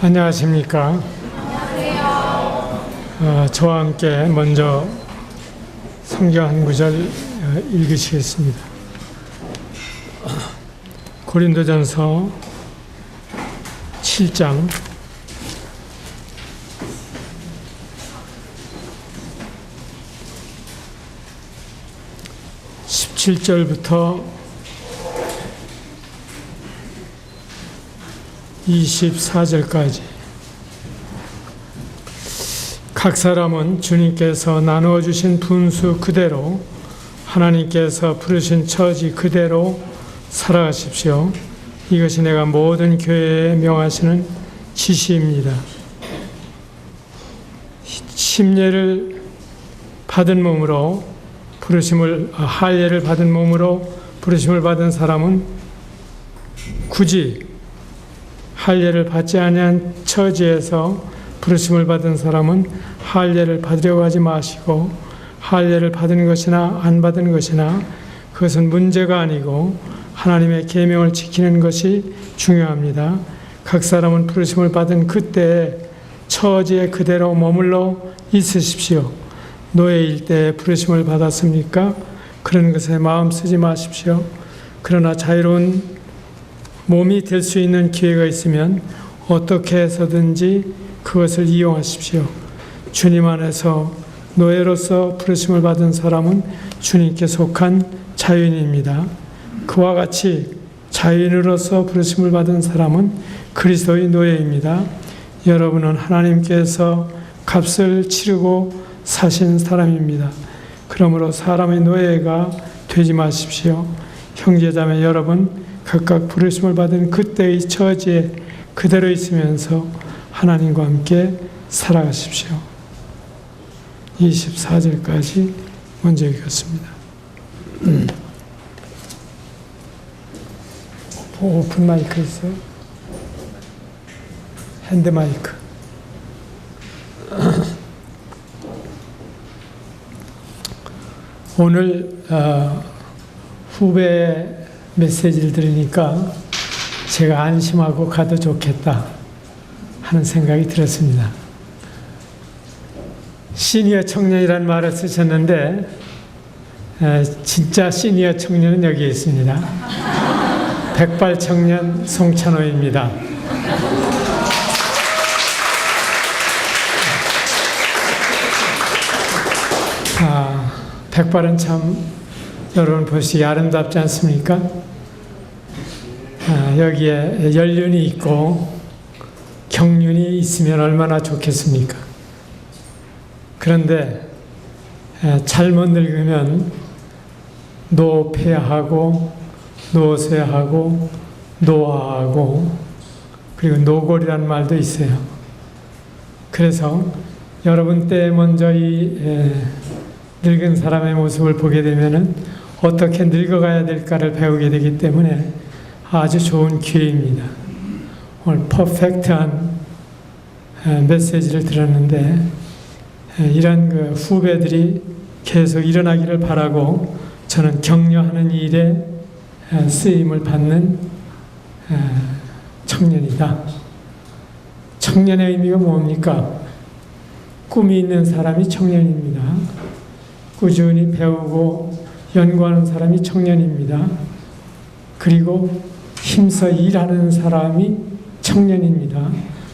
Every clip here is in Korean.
안녕하십니까. 저와 함께 먼저 성경 한 구절 읽으시겠습니다. 고린도전서 7장 17절부터 24절까지. 각 사람은 주님께서 나누어 주신 분수 그대로 하나님께서 부르신 처지 그대로 살아가십시오. 이것이 내가 모든 교회에 명하시는 지시입니다. 심례를 받은 몸으로 할례를 받은 몸으로 부르심을 받은 사람은 굳이 할례를 받지 아니한 처지에서 부르심을 받은 사람은 할례를 받으려고 하지 마시고, 할례를 받은 것이나 안 받은 것이나 그것은 문제가 아니고 하나님의 계명을 지키는 것이 중요합니다. 각 사람은 부르심을 받은 그때의 처지에 그대로 머물러 있으십시오. 노예일 때 부르심을 받았습니까? 그런 것에 마음 쓰지 마십시오. 그러나 자유로운 몸이 될 수 있는 기회가 있으면 어떻게 해서든지 그것을 이용하십시오. 주님 안에서 노예로서 부르심을 받은 사람은 주님께 속한 자유인입니다. 그와 같이 자유인으로서 부르심을 받은 사람은 그리스도의 노예입니다. 여러분은 하나님께서 값을 치르고 사신 사람입니다. 그러므로 사람의 노예가 되지 마십시오. 형제자매 여러분, 각각 부르심을 받은 그때의 처지에 그대로 있으면서 하나님과 함께 살아가십시오. 24절까지 먼저 읽겠습니다. 오픈 마이크 있어요? 핸드 마이크. 오늘 후배 메시지를 들으니까 제가 안심하고 가도 좋겠다 하는 생각이 들었습니다. 시니어 청년이라는 말을 쓰셨는데 진짜 시니어 청년은 여기 있습니다. 백발 청년 송찬호입니다. 백발은 참 여러분 보시기 아름답지 않습니까? 여기에 연륜이 있고 경륜이 있으면 얼마나 좋겠습니까? 그런데 잘못 늙으면 노폐하고 노쇠하고 노화하고 그리고 노골이라는 말도 있어요. 그래서 여러분 때 먼저 이 늙은 사람의 모습을 보게 되면은 어떻게 늙어가야 될까를 배우게 되기 때문에 아주 좋은 기회입니다. 오늘 퍼펙트한 메시지를 들었는데 이런 그 후배들이 계속 일어나기를 바라고 저는 격려하는 일에 쓰임을 받는 청년이다. 청년의 의미가 뭡니까? 꿈이 있는 사람이 청년입니다. 꾸준히 배우고 연구하는 사람이 청년입니다. 그리고 힘써 일하는 사람이 청년입니다.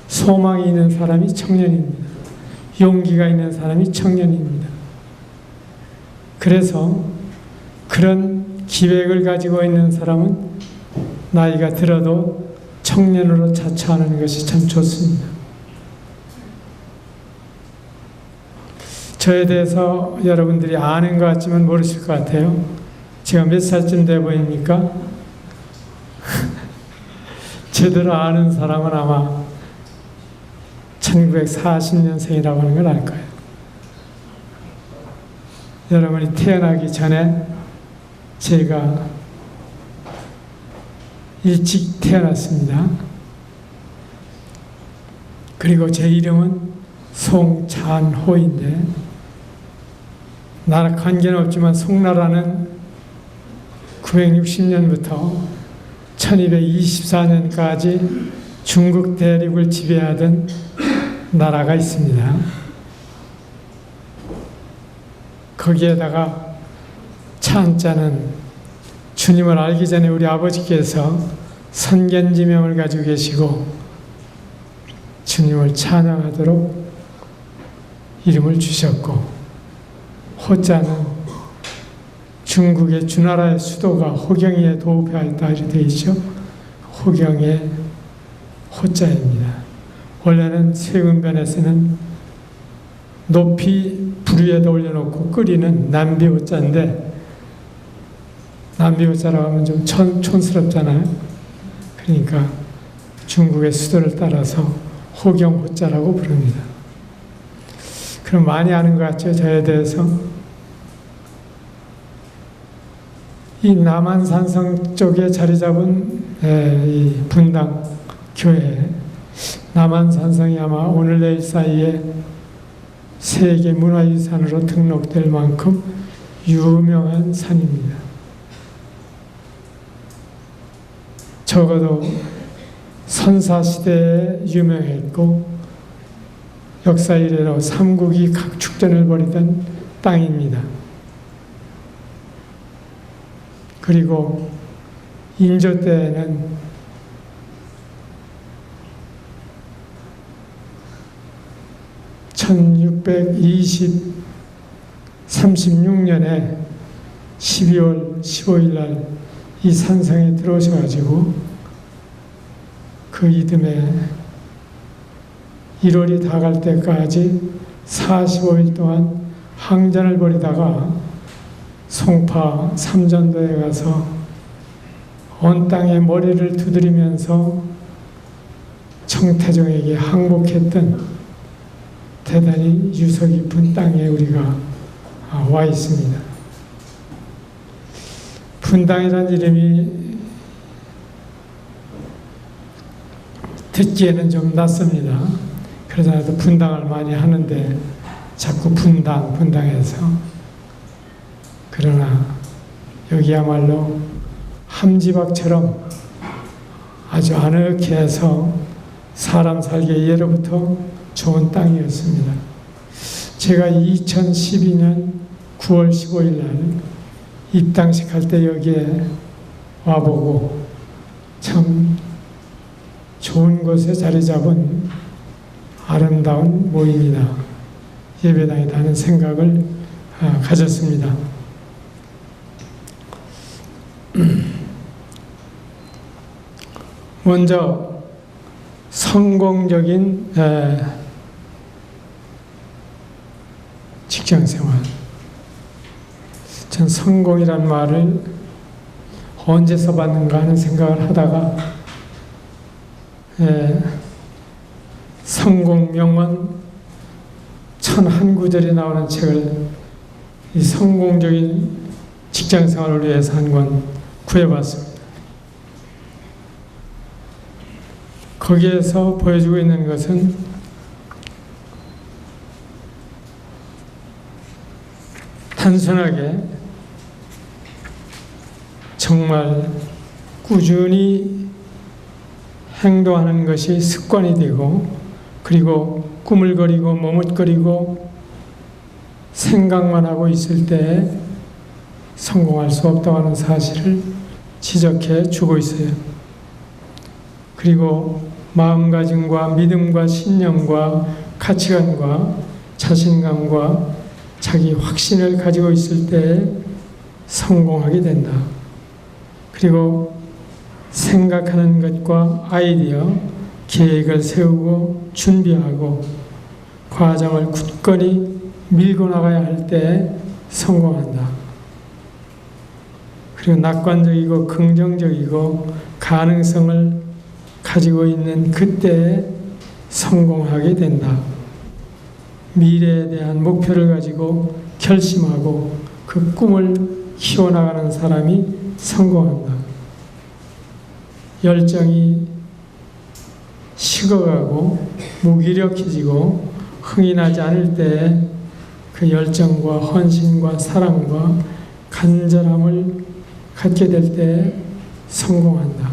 소망이 있는 사람이 청년입니다. 용기가 있는 사람이 청년입니다. 그래서 그런 기획을 가지고 있는 사람은 나이가 들어도 청년으로 자처하는 것이 참 좋습니다. 저에 대해서 여러분들이 아는 것 같지만 모르실 것 같아요. 제가 몇 살쯤 돼 보입니까? 제대로 아는 사람은 아마 1940년생이라고 하는 걸 알 거예요. 여러분이 태어나기 전에 제가 일찍 태어났습니다. 그리고 제 이름은 송찬호인데 나라 관계는 없지만 송나라는 960년부터 1224년까지 중국 대륙을 지배하던 나라가 있습니다. 거기에다가 찬자는 주님을 알기 전에 우리 아버지께서 선견지명을 가지고 계시고 주님을 찬양하도록 이름을 주셨고, 호자는 중국의 주나라의 수도가 호경에 도읍하였다 이렇게 되어 있죠. 호경의 호자입니다. 원래는 세운변에서는 높이 불 위에다 올려놓고 끓이는 남비호자인데, 남비호자라고 하면 좀 촌스럽잖아요. 그러니까 중국의 수도를 따라서 호경호자라고 부릅니다. 그럼 많이 아는 것 같죠, 저에 대해서? 이 남한산성 쪽에 자리 잡은 이 분당 교회, 남한산성이 아마 오늘 내일 사이에 세계 문화유산으로 등록될 만큼 유명한 산입니다. 적어도 선사시대에 유명했고 역사 이래로 삼국이 각축전을 벌이던 땅입니다. 그리고 인조 때에는 (1636년에) 12월 15일 날 이 산성에 들어오셔가지고 그 이듬해 1월이 다 갈 때까지 45일 동안 항전을 벌이다가 송파 삼전도에 가서 온 땅에 머리를 두드리면서 청태종에게 항복했던 대단히 유서 깊은 땅에 우리가 와 있습니다. 분당이라는 이름이 듣기에는 좀 낯섭니다. 그러더라도 분당을 많이 하는데 자꾸 분당해서. 그러나 여기야말로 함지박처럼 아주 아늑해서 사람 살기에 예로부터 좋은 땅이었습니다. 제가 2012년 9월 15일 날 입당식 할 때 여기에 와보고 참 좋은 곳에 자리 잡은 아름다운 모임이다, 예배당이다 하는 생각을 가졌습니다. 먼저 성공적인 직장생활. 전 성공이란 말을 언제 써봤는가 하는 생각을 하다가 성공 명언 1001구절이 나오는 책을, 이 성공적인 직장생활을 위해서 한 권 구해봤습니다. 거기에서 보여주고 있는 것은 단순하게 정말 꾸준히 행동하는 것이 습관이 되고, 그리고 꾸물거리고 머뭇거리고 생각만 하고 있을 때 성공할 수 없다고 하는 사실을 지적해 주고 있어요. 그리고 마음가짐과 믿음과 신념과 가치관과 자신감과 자기 확신을 가지고 있을 때 성공하게 된다. 그리고 생각하는 것과 아이디어, 계획을 세우고 준비하고 과정을 굳건히 밀고 나가야 할 때 성공한다. 그리고 낙관적이고 긍정적이고 가능성을 가지고 있는 그때에 성공하게 된다. 미래에 대한 목표를 가지고 결심하고 그 꿈을 키워나가는 사람이 성공한다. 열정이 식어가고 무기력해지고 흥이 나지 않을 때 그 열정과 헌신과 사랑과 간절함을 갖게 될 때 성공한다.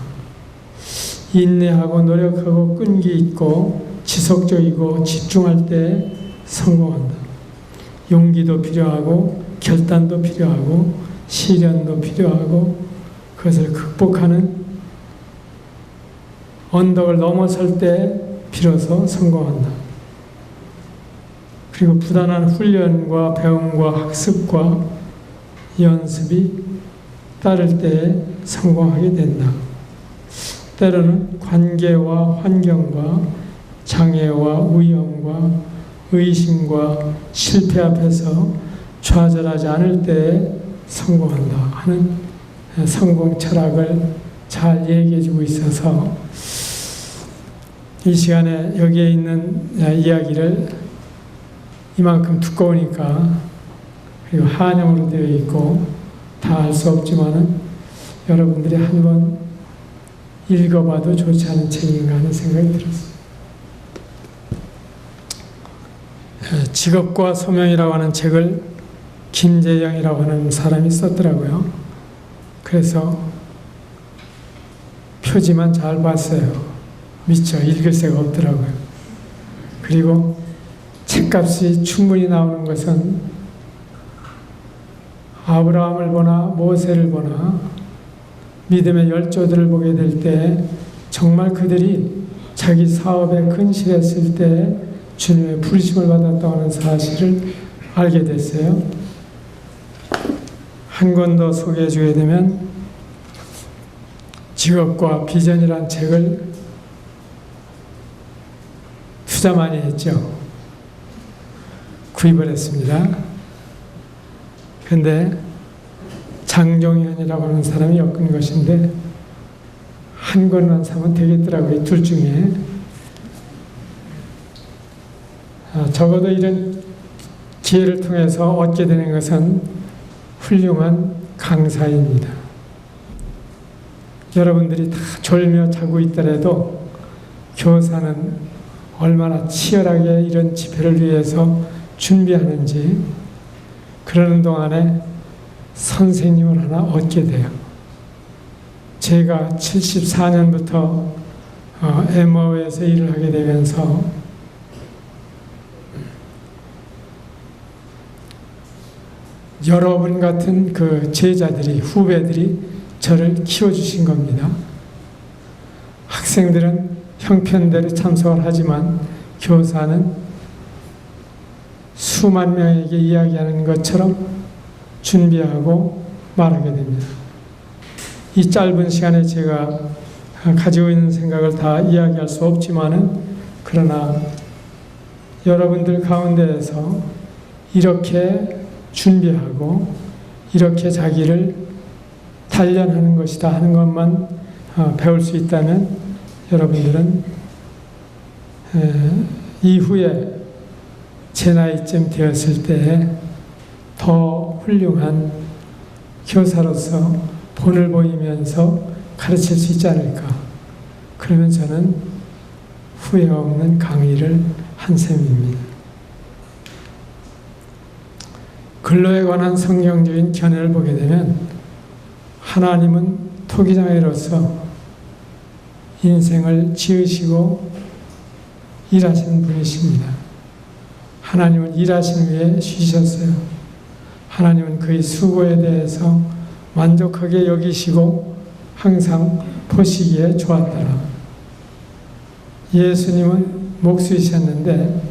인내하고 노력하고 끈기 있고 지속적이고 집중할 때 성공한다. 용기도 필요하고 결단도 필요하고 시련도 필요하고 그것을 극복하는 언덕을 넘어설 때 비로소 성공한다. 그리고 부단한 훈련과 배움과 학습과 연습이 따를 때에 성공하게 된다. 때로는 관계와 환경과 장애와 위험과 의심과 실패 앞에서 좌절하지 않을 때에 성공한다 하는 성공 철학을 잘 얘기해주고 있어서 이 시간에 여기에 있는 이야기를 이만큼 두꺼우니까 그리고 한영어로 되어 있고 다 알 수 없지만은 여러분들이 한번 읽어봐도 좋지 않은 책인가 하는 생각이 들었습니다. 직업과 소명이라고 하는 책을 김재영이라고 하는 사람이 썼더라고요. 그래서 표지만 잘 봤어요. 미처 읽을 새가 없더라고요. 그리고 책값이 충분히 나오는 것은 아브라함을 보나 모세를 보나 믿음의 열조들을 보게 될 때 정말 그들이 자기 사업에 근실했을 때 주님의 부르심을 받았다고 하는 사실을 알게 됐어요. 한 권 더 소개해 주게 되면 직업과 비전이라는 책을 투자 많이 했죠. 구입을 했습니다. 근데 장종현이라고 하는 사람이 엮은 것인데 한 권만 사면 되겠더라고요. 둘 중에. 적어도 이런 기회를 통해서 얻게 되는 것은 훌륭한 강사입니다. 여러분들이 다 졸며 자고 있더라도 교사는 얼마나 치열하게 이런 집회를 위해서 준비하는지 그러는 동안에 선생님을 하나 얻게 돼요. 제가 74년부터 에머웨에서 일을 하게 되면서 여러분 같은 그 제자들이, 후배들이 저를 키워주신 겁니다. 학생들은 형편대로 참석을 하지만 교사는 수만 명에게 이야기하는 것처럼 준비하고 말하게 됩니다. 이 짧은 시간에 제가 가지고 있는 생각을 다 이야기할 수 없지만은 그러나 여러분들 가운데에서 이렇게 준비하고 이렇게 자기를 단련하는 것이다 하는 것만 배울 수 있다면 여러분들은 이후에 제 나이쯤 되었을 때에 더 훌륭한 교사로서 본을 보이면서 가르칠 수 있지 않을까. 그러면 저는 후회 없는 강의를 한 셈입니다. 근로에 관한 성경적인 견해를 보게 되면 하나님은 토기장애로서 인생을 지으시고 일하시는 분이십니다. 하나님은 일하신 후에 쉬셨어요. 하나님은 그의 수고에 대해서 만족하게 여기시고 항상 보시기에 좋았더라. 예수님은 목수이셨는데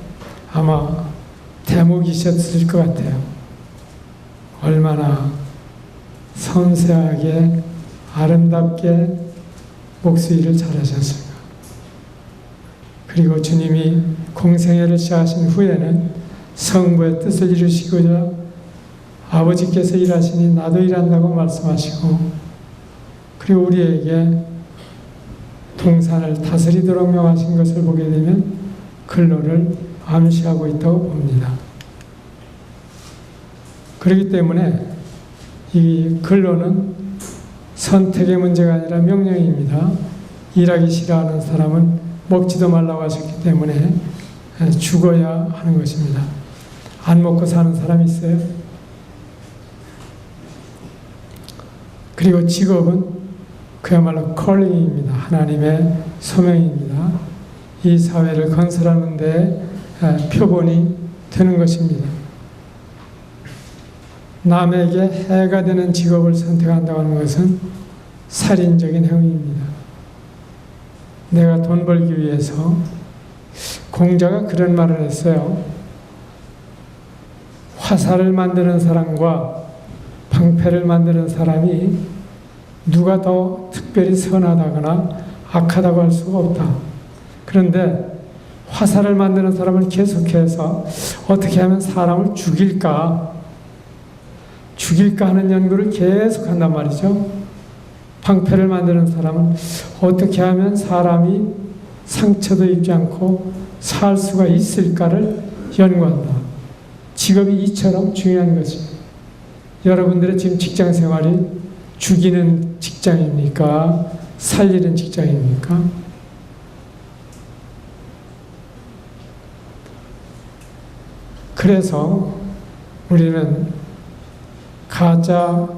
아마 대목이셨을 것 같아요. 얼마나 섬세하게 아름답게 목수일을 잘하셨을까. 그리고 주님이 공생애를 시작하신 후에는 성부의 뜻을 이루시고자 아버지께서 일하시니 나도 일한다고 말씀하시고, 그리고 우리에게 동산을 다스리도록 명하신 것을 보게 되면 근로를 암시하고 있다고 봅니다. 그렇기 때문에 이 근로는 선택의 문제가 아니라 명령입니다. 일하기 싫어하는 사람은 먹지도 말라고 하셨기 때문에 죽어야 하는 것입니다. 안 먹고 사는 사람이 있어요? 그리고 직업은 그야말로 컬링입니다. 하나님의 소명입니다. 이 사회를 건설하는 데 표본이 되는 것입니다. 남에게 해가 되는 직업을 선택한다고 하는 것은 살인적인 행위입니다. 내가 돈 벌기 위해서, 공자가 그런 말을 했어요. 화살을 만드는 사람과 방패를 만드는 사람이 누가 더 특별히 선하다거나 악하다고 할 수가 없다. 그런데 화살을 만드는 사람은 계속해서 어떻게 하면 사람을 죽일까 하는 연구를 계속한단 말이죠. 방패를 만드는 사람은 어떻게 하면 사람이 상처도 입지 않고 살 수가 있을까를 연구한다. 직업이 이처럼 중요한 것입니다. 여러분들의 지금 직장 생활이 죽이는 직장입니까? 살리는 직장입니까? 그래서 우리는 가짜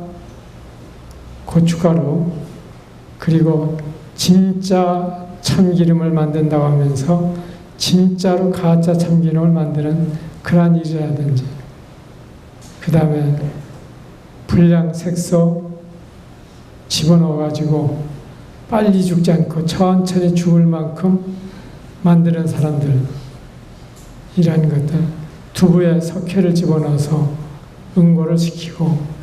고춧가루 그리고 진짜 참기름을 만든다고 하면서 진짜로 가짜 참기름을 만드는 그러한 일이라든지, 그 다음에 불량 색소 집어넣어가지고 빨리 죽지 않고 천천히 죽을 만큼 만드는 사람들, 이러한 것들, 두부에 석회를 집어넣어서 응고를 시키고,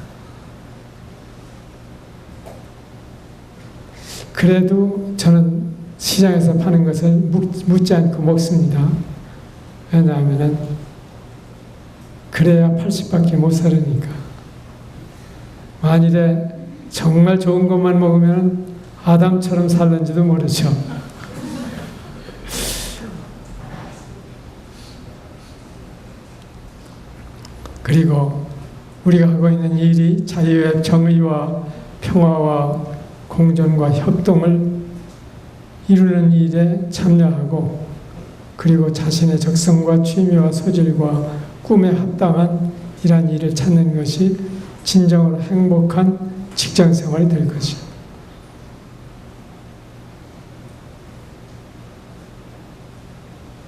그래도 저는 시장에서 파는 것을 묻지 않고 먹습니다. 왜냐하면 그래야 80밖에 못 살으니까. 만일에 정말 좋은 것만 먹으면 아담처럼 살는지도 모르죠. 그리고 우리가 하고 있는 일이 자유의 정의와 평화와 공존과 협동을 이루는 일에 참여하고, 그리고 자신의 적성과 취미와 소질과 꿈에 합당한 이러한 일을 찾는 것이 진정으로 행복한 직장 생활이 될 것입니다.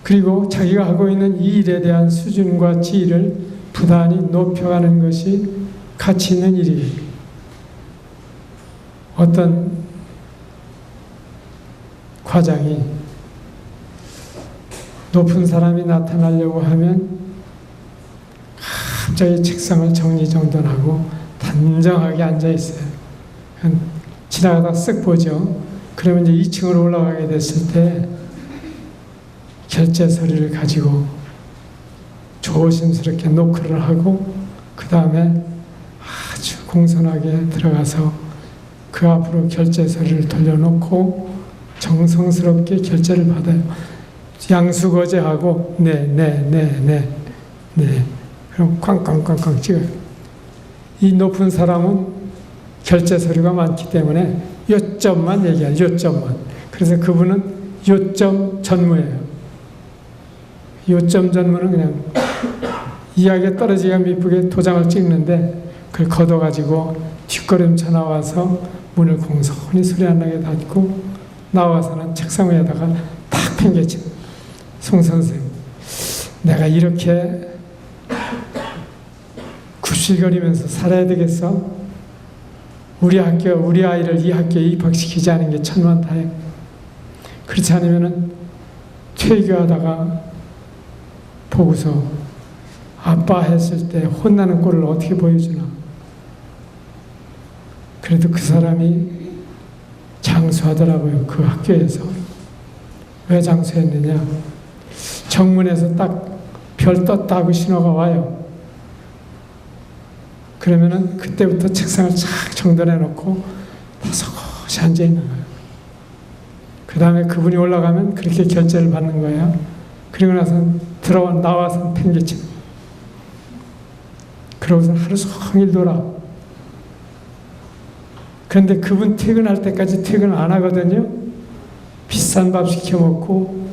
그리고 자기가 하고 있는 이 일에 대한 수준과 지위를 부단히 높여가는 것이 가치 있는 일이에요. 어떤 과장이 높은 사람이 나타나려고 하면 갑자기 책상을 정리정돈하고 단정하게 앉아 있어요. 지나가다 쓱 보죠. 그러면 이제 2층으로 올라가게 됐을 때 결제 서류를 가지고 조심스럽게 노크를 하고, 그 다음에 아주 공손하게 들어가서 그 앞으로 결제 서류를 돌려놓고 정성스럽게 결제를 받아요. 양수거제하고 네. 그럼 쾅쾅쾅쾅 찍어요. 이 높은 사람은 결제 서류가 많기 때문에 요점만 얘기해요. 요점만. 그래서 그분은 요점 전무예요. 요점 전무는 그냥 이야기에 떨어지기가 미쁘게 도장을 찍는데, 그걸 걷어가지고 뒷걸음쳐 나와서 문을 공손히 소리 안 나게 닫고 나와서는 책상 위에다가 탁 팽개치는. 송 선생, 내가 이렇게 굽실거리면서 살아야 되겠어? 우리 아이를 이 학교에 입학시키지 않은 게 천만다행. 그렇지 않으면은 퇴교하다가 보고서 아빠 했을 때 혼나는 꼴을 어떻게 보여주나. 그래도 그 사람이 장수하더라고요. 그 학교에서. 왜 장수했느냐? 정문에서 딱 별 떴다 하고 신호가 와요. 그러면은 그때부터 책상을 착 정돈해 놓고 다소곳이 앉아 있는 거예요. 그 다음에 그분이 올라가면 그렇게 결제를 받는 거예요. 그리고 나서 나와서 팽개치는. 그러고서 하루 종일 놀아. 그런데 그분 퇴근할 때까지 퇴근을 안 하거든요. 비싼 밥 시켜 먹고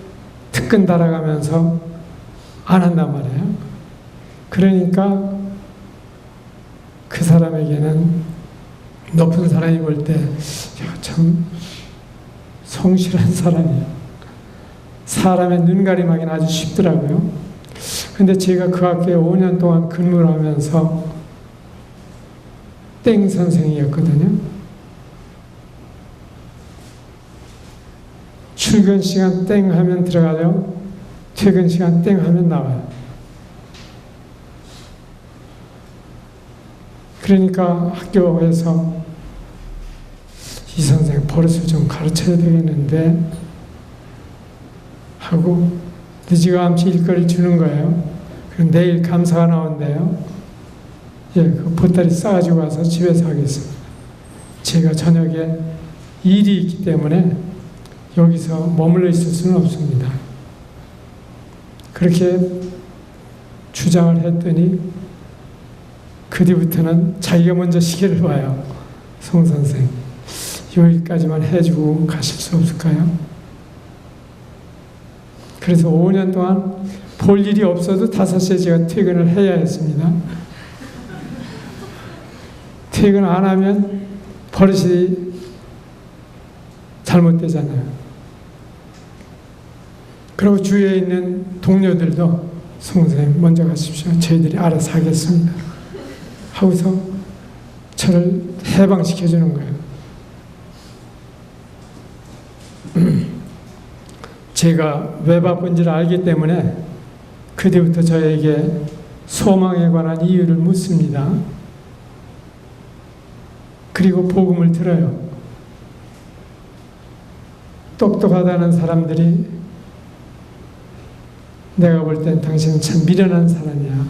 특근 달아가면서 안 한단 말이에요. 그러니까 그 사람에게는 높은 사람이 볼 때 참 성실한 사람이에요. 사람의 눈가림하기는 아주 쉽더라고요. 근데 제가 그 학교에 5년 동안 근무를 하면서 땡 선생이었거든요. 출근 시간 땡 하면 들어가요. 퇴근 시간 땡 하면 나와요. 그러니까 학교에서 이 선생 버릇을 좀 가르쳐야 되겠는데 하고 늦지감치 일거리를 주는 거예요. 그럼 내일 감사가 나온대요. 예, 그 보따리 싸가지고 와서 집에서 하겠습니다. 제가 저녁에 일이 있기 때문에 여기서 머물러 있을 수는 없습니다. 그렇게 주장을 했더니 그 뒤부터는 자기가 먼저 시계를 봐요. 송 선생, 여기까지만 해주고 가실 수 없을까요? 그래서 5년 동안 볼 일이 없어도 5시에 제가 퇴근을 해야 했습니다. 퇴근 안 하면 버릇이 잘못되잖아요. 그리고 주위에 있는 동료들도 송 선생님 먼저 가십시오. 저희들이 알아서 하겠습니다. 하고서 저를 해방시켜주는 거예요. 제가 왜 바쁜지를 알기 때문에 그 뒤부터 저에게 소망에 관한 이유를 묻습니다. 그리고 복음을 들어요. 똑똑하다는 사람들이 내가 볼 땐 당신은 참 미련한 사람이야.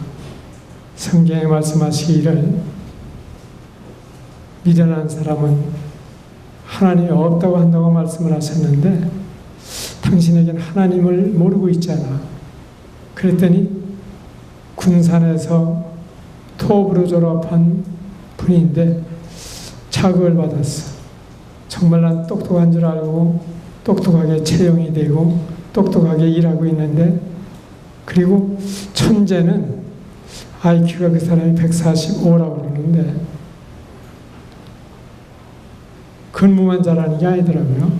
성경에 말씀하시기를 미련한 사람은 하나님이 없다고 한다고 말씀을 하셨는데 당신에겐 하나님을 모르고 있잖아. 그랬더니 군산에서 토업으로 졸업한 분인데 자극을 받았어. 정말 난 똑똑한 줄 알고 똑똑하게 채용이 되고 똑똑하게 일하고 있는데, 그리고 천재는 IQ가 그 사람이 145라고 그러는데 근무만 잘하는 게 아니더라고요.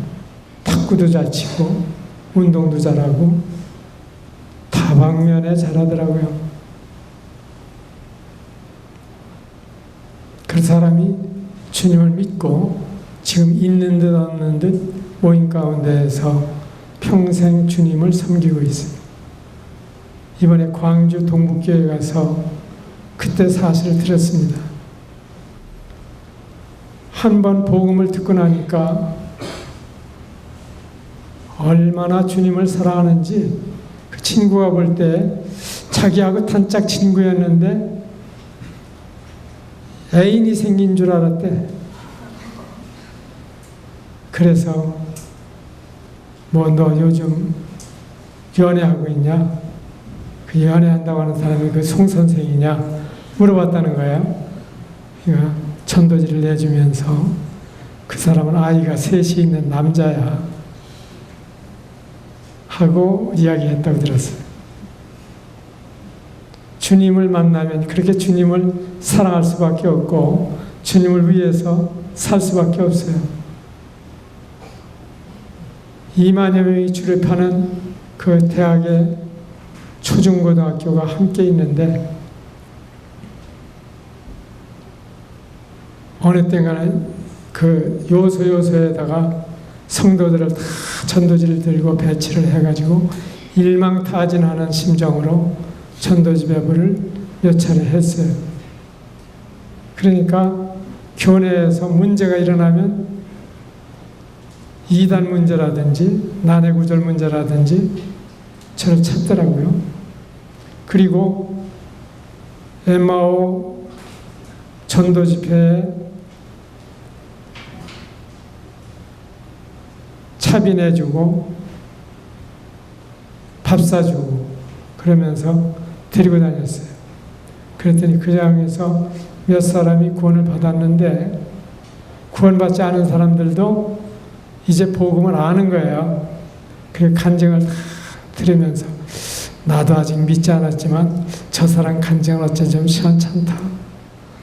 탁구도 잘 치고 운동도 잘하고 다방면에 잘하더라고요. 그 사람이 주님을 믿고 지금 있는 듯 없는 듯 모임 가운데에서 평생 주님을 섬기고 있습니다. 이번에 광주 동북교회 가서 그때 사실을 들었습니다. 한 번 복음을 듣고 나니까 얼마나 주님을 사랑하는지, 그 친구가 볼 때 자기하고 단짝 친구였는데 애인이 생긴 줄 알았대. 그래서 뭐 너 요즘 연애하고 있냐? 그 연애한다고 하는 사람이 그 송 선생이냐? 물어봤다는 거예요. 그러니까 전도지를 내주면서 그 사람은 아이가 셋이 있는 남자야 하고 이야기했다고 들었어요. 주님을 만나면 그렇게 주님을 사랑할 수밖에 없고 주님을 위해서 살 수밖에 없어요. 2만여 명이 졸업하는 그 대학의 초중고등학교가 함께 있는데 어느 때가는 그 요소에다가 성도들을 다 전도지를 들고 배치를 해가지고 일망타진하는 심정으로 전도지 배부를 몇 차례 했어요. 그러니까 교내에서 문제가 일어나면 이단 문제라든지 난해구절 문제라든지 저를 찾더라고요. 그리고 엠마오 전도 집회에 차비내주고 밥 사주고 그러면서 데리고 다녔어요. 그랬더니 그 장에서 몇 사람이 구원을 받았는데 구원받지 않은 사람들도 이제 복음을 아는 거예요. 그 간증을 다 들으면서 나도 아직 믿지 않았지만 저 사람 간증은 어째 좀 시원찮다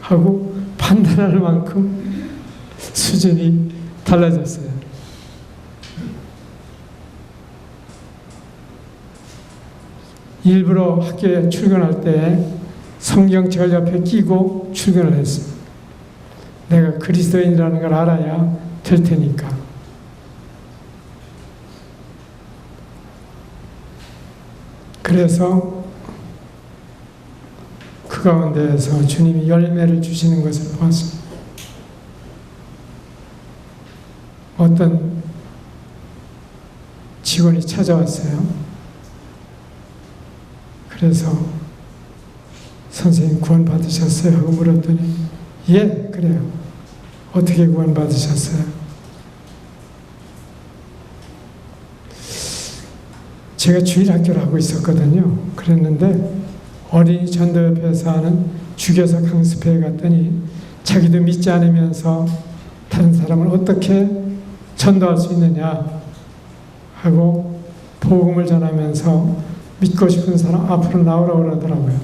하고 판단할 만큼 수준이 달라졌어요. 일부러 학교에 출근할 때 성경책을 옆에 끼고 출근을 했어요. 내가 그리스도인이라는 걸 알아야 될 테니까. 그래서 그 가운데에서 주님이 열매를 주시는 것을 보았습니다. 어떤 직원이 찾아왔어요. 그래서 선생님 구원 받으셨어요? 하고 물었더니 예, 그래요. 어떻게 구원 받으셨어요? 제가 주일학교를 하고 있었거든요. 그랬는데 어린이 전도협회에서 하는 주교사 강습회에 갔더니 자기도 믿지 않으면서 다른 사람을 어떻게 전도할 수 있느냐 하고 복음을 전하면서 믿고 싶은 사람 앞으로 나오라고 그러더라고요.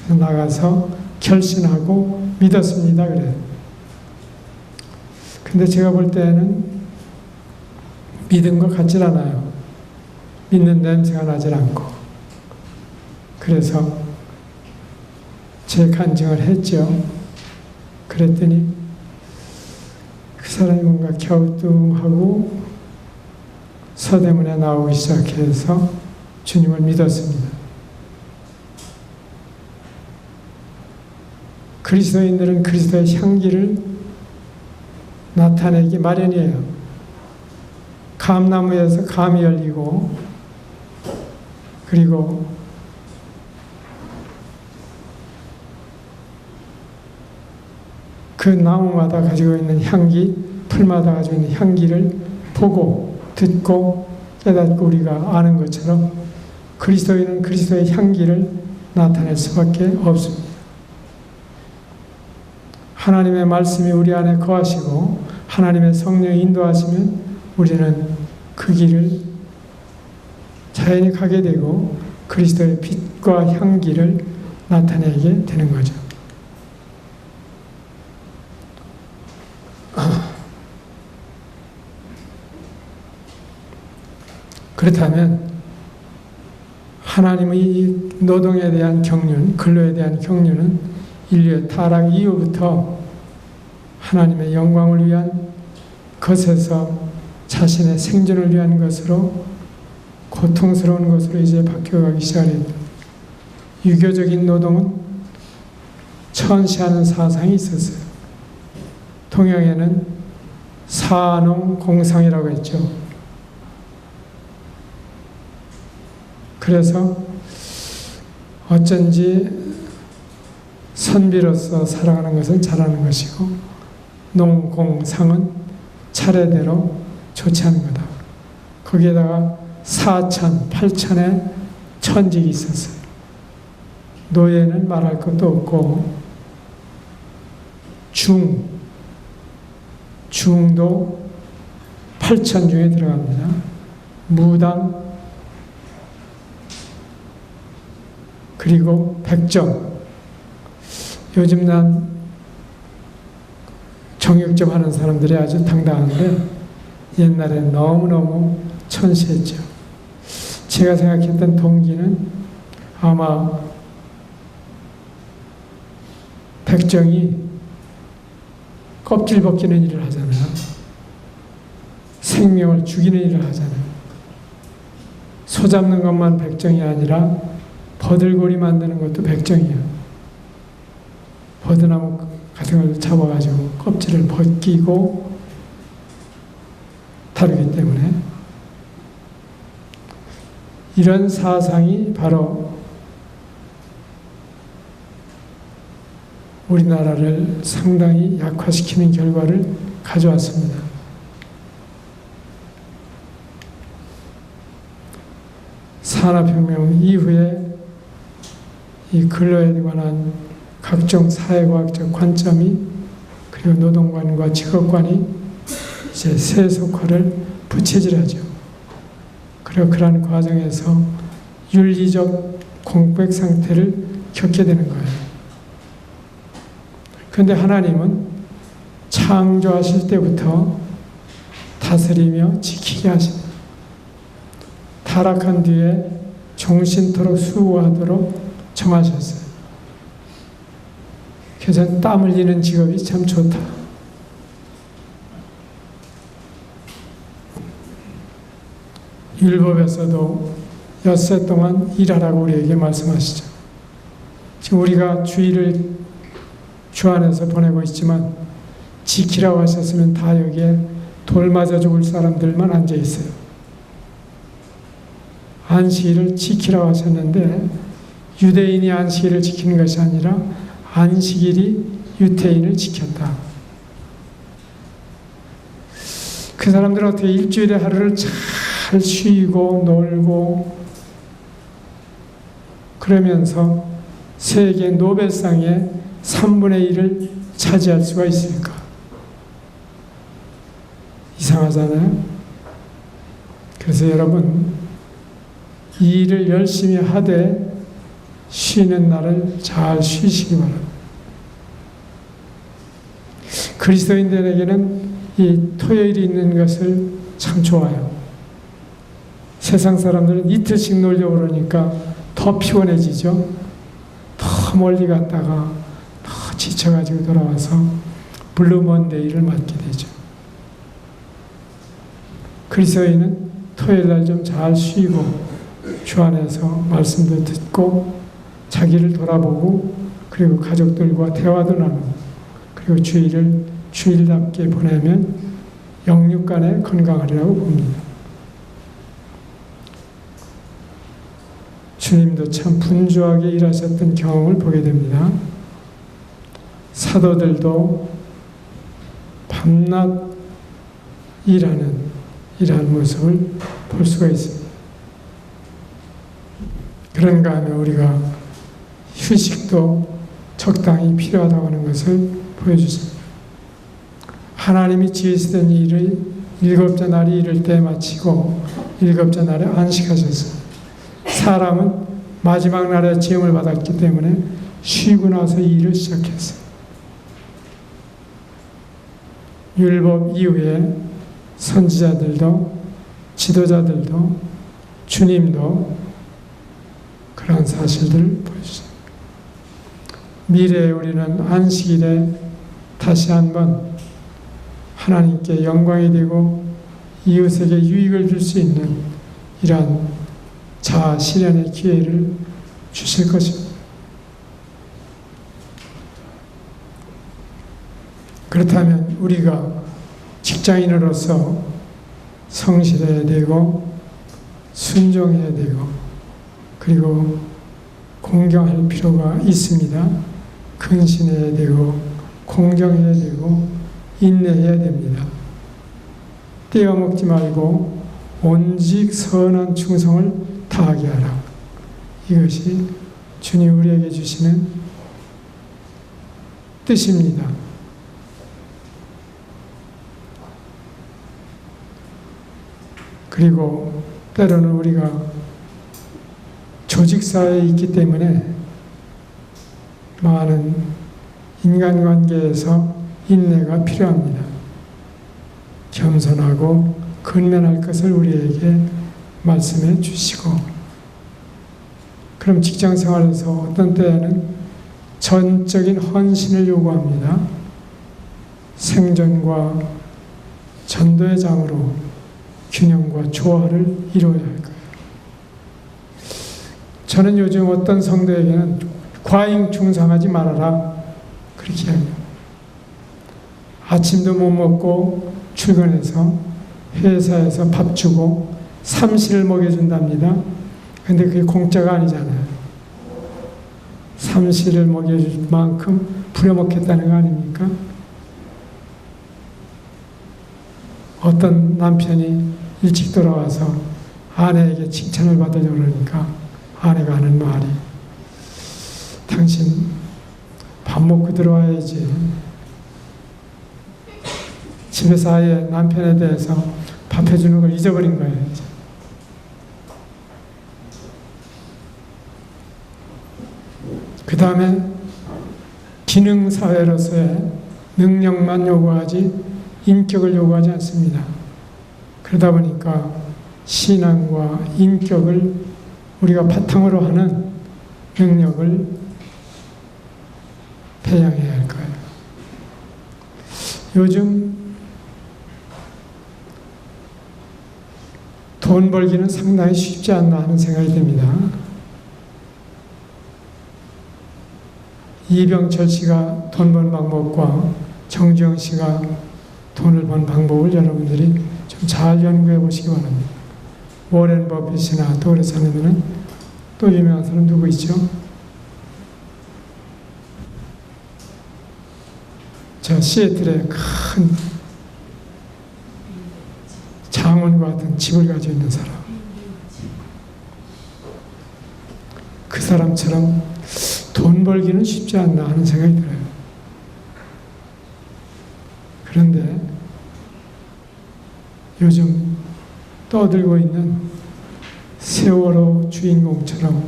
그래서 나가서 결신하고 믿었습니다. 그래요. 근데 제가 볼 때는 믿은 것 같질 않아요. 믿는 냄새가 나질 않고. 그래서 제 간증을 했죠. 그랬더니 그 사람이 뭔가 갸우뚱하고 서대문에 나오기 시작해서 주님을 믿었습니다. 그리스도인들은 그리스도의 향기를 나타내기 마련이에요. 감나무에서 감이 열리고 그리고 그 나무마다 가지고 있는 향기, 풀마다 가지고 있는 향기를 보고 듣고 깨닫고 우리가 아는 것처럼 그리스도인은 그리스도의 향기를 나타낼 수밖에 없습니다. 하나님의 말씀이 우리 안에 거하시고 하나님의 성령이 인도하시면 우리는 그 길을 자연히 가게 되고 그리스도의 빛과 향기를 나타내게 되는 거죠. 그렇다면 하나님의 이 노동에 대한 경륜, 근로에 대한 경륜은 인류의 타락 이후부터 하나님의 영광을 위한 것에서 자신의 생존을 위한 것으로 고통스러운 것으로 이제 바뀌어가기 시작했다. 유교적인 노동은 천시하는 사상이 있었어요. 동양에는 사농공상이라고 했죠. 그래서 어쩐지 선비로서 살아가는 것은 잘하는 것이고 농공상은 차례대로 좋지 않은 거다. 거기에다가 4천, 8천의 천직이 있었어요. 노예는 말할 것도 없고 중도 8천 중에 들어갑니다. 무당 그리고 백정. 요즘 난 정육점 하는 사람들이 아주 당당한데 옛날엔 너무너무 천시했죠. 제가 생각했던 동기는 아마 백정이 껍질 벗기는 일을 하잖아요. 생명을 죽이는 일을 하잖아요. 소 잡는 것만 백정이 아니라 버들고리 만드는 것도 백정이에요. 버드나무 같은 걸 잡아가지고 껍질을 벗기고 다루기 때문에 이런 사상이 바로 우리나라를 상당히 약화시키는 결과를 가져왔습니다. 산업혁명 이후에 이 근로에 관한 각종 사회과학적 관점이 그리고 노동관과 직업관이 이제 세속화를 부채질하죠. 그리고 그러한 과정에서 윤리적 공백 상태를 겪게 되는 거예요. 그런데 하나님은 창조하실 때부터 다스리며 지키게 하십니다. 타락한 뒤에 종신토록 수고하도록 정하셨어요. 그래서 땀 흘리는 직업이 참 좋다. 율법에서도 엿새 동안 일하라고 우리에게 말씀하시죠. 지금 우리가 주일을 주 안에서 보내고 있지만 지키라고 하셨으면 다 여기에 돌 맞아 죽을 사람들만 앉아 있어요. 안식일을 지키라고 하셨는데 유대인이 안식일을 지키는 것이 아니라 안식일이 유대인을 지켰다. 그 사람들은 어떻게 일주일에 하루를 잘 쉬고 놀고 그러면서 세계 노벨상의 3분의 1을 차지할 수가 있을까? 이상하잖아요. 그래서 여러분, 이 일을 열심히 하되 쉬는 날을 잘 쉬시기 바랍니다. 그리스도인들에게는 이 토요일이 있는 것을 참 좋아요. 세상 사람들은 이틀씩 놀려고 그러니까 더 피곤해지죠. 더 멀리 갔다가 더 지쳐가지고 돌아와서 블루먼데이를 맞게 되죠. 그리스도인은 토요일 날 좀 잘 쉬고 주 안에서 말씀도 듣고 자기를 돌아보고 그리고 가족들과 대화도 나누고 그리고 주일을 주일답게 보내면 영육간에 건강하리라고 봅니다. 주님도 참 분주하게 일하셨던 경험을 보게 됩니다. 사도들도 밤낮 일하는 이러한 모습을 볼 수가 있습니다. 그런가 하면 우리가 휴식도 적당히 필요하다고 하는 것을 보여주십니다. 하나님이 지으시던 일을 일곱째 날이 이를 때 마치고 일곱째 날에 안식하셨습니다. 사람은 마지막 날에 지음을 받았기 때문에 쉬고 나서 일을 시작했어요. 율법 이후에 선지자들도 지도자들도 주님도 그러한 사실들을 보여주십니다. 미래에 우리는 안식일에 다시 한번 하나님께 영광이 되고 이웃에게 유익을 줄 수 있는 이러한 자아 실현의 기회를 주실 것입니다. 그렇다면 우리가 직장인으로서 성실해야 되고 순종해야 되고 그리고 공경할 필요가 있습니다. 근신해야 되고 공경해야 되고 인내해야 됩니다. 떼어먹지 말고 온직 선한 충성을 다하게 하라. 이것이 주님 우리에게 주시는 뜻입니다. 그리고 때로는 우리가 조직사회에 있기 때문에 많은 인간관계에서 인내가 필요합니다. 겸손하고 근면할 것을 우리에게 말씀해 주시고 그럼 직장생활에서 어떤 때에는 전적인 헌신을 요구합니다. 생존과 전도의 장으로 균형과 조화를 이루어야 할 거예요. 저는 요즘 어떤 성도에게는 과잉 충성하지 말아라 그렇게 합니다. 아침도 못 먹고 출근해서 회사에서 밥 주고 삼시를 먹여준답니다. 근데 그게 공짜가 아니잖아요. 삼시를 먹여줄 만큼 부려먹겠다는 거 아닙니까? 어떤 남편이 일찍 돌아와서 아내에게 칭찬을 받으려고 그러니까 아내가 하는 말이 당신 밥 먹고 들어와야지. 집에서 아예 남편에 대해서 밥 해주는 걸 잊어버린 거예요. 그 다음에 기능사회로서의 능력만 요구하지 인격을 요구하지 않습니다. 그러다 보니까 신앙과 인격을 우리가 바탕으로 하는 능력을培养해야 할 거예요. 요즘 돈 벌기는 상당히 쉽지 않나 하는 생각이 듭니다. 이병철 씨가 돈 버는 방법과 정주영 씨가 돈을 버는 방법을 여러분들이 좀 잘 연구해 보시기 바랍니다. 워렌 버핏이나 또 그렇지 않으면 또 유명한 사람 누구 있죠? 저 시애틀에 큰 장원과 같은 집을 가지고 있는 사람. 그 사람처럼 돈 벌기는 쉽지 않나 하는 생각이 들어요. 그런데 요즘 떠들고 있는 세월호 주인공처럼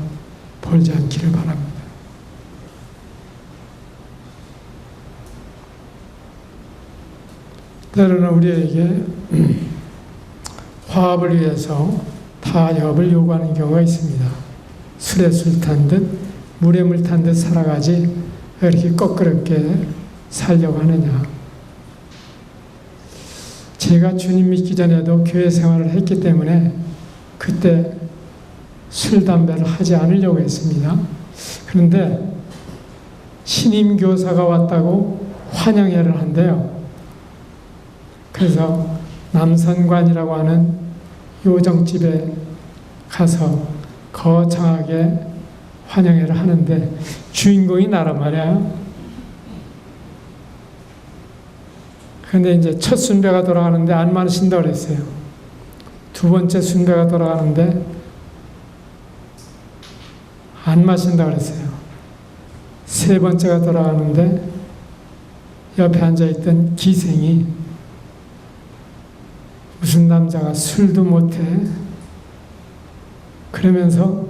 벌지 않기를 바랍니다. 때로는 우리에게 화합을 위해서 타협을 요구하는 경우가 있습니다. 술에 술 탄 듯 물에 물 탄 듯 살아가지 왜 이렇게 거끄럽게 살려고 하느냐. 제가 주님 믿기 전에도 교회 생활을 했기 때문에 그때 술, 담배를 하지 않으려고 했습니다. 그런데 신임 교사가 왔다고 환영회를 한대요. 그래서 남선관이라고 하는 요정집에 가서 거창하게 환영회를 하는데 주인공이 나란 말이야. 근데 이제 첫 순배가 돌아가는데 안 마신다고 그랬어요. 두 번째 순배가 돌아가는데 안 마신다고 그랬어요. 세 번째가 돌아가는데 옆에 앉아있던 기생이 무슨 남자가 술도 못해 그러면서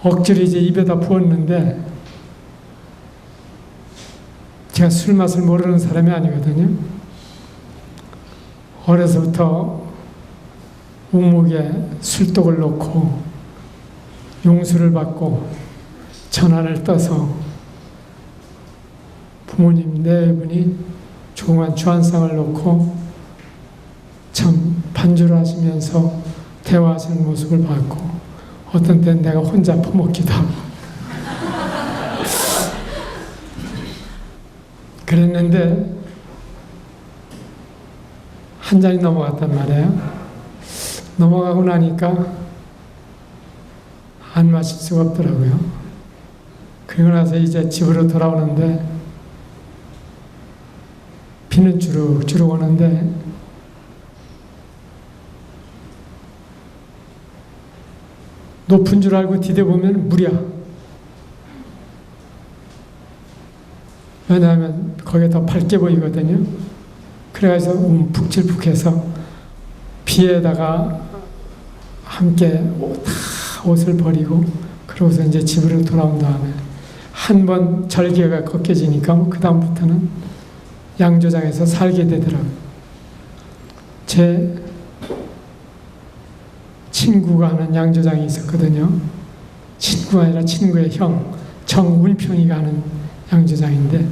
억지로 이제 입에다 부었는데 제가 술 맛을 모르는 사람이 아니거든요. 어려서부터 우묵에 술독을 놓고 용수를 받고 전환을 떠서 부모님 네 분이 조그만 주안상을 놓고 참 반주를 하시면서 대화하시는 모습을 봤고 어떤 때는 내가 혼자 퍼먹기도 하고 그랬는데 한 잔이 넘어갔단 말이에요. 넘어가고 나니까 안 마실 수가 없더라고요. 그리고 나서 이제 집으로 돌아오는데 비는 주룩주룩 오는데 높은 줄 알고 디뎌보면 물이야. 왜냐하면 거기에 더 밝게 보이거든요. 그래서 움푹질푹해서 비에다가 함께 옷을 버리고 그러고서 이제 집으로 돌아온 다음에 한 번 절개가 꺾여지니까 그 다음부터는 양조장에서 살게 되더라고요. 제 친구가 하는 양조장이 있었거든요. 친구가 아니라 친구의 형 정운평이가 하는 양조장인데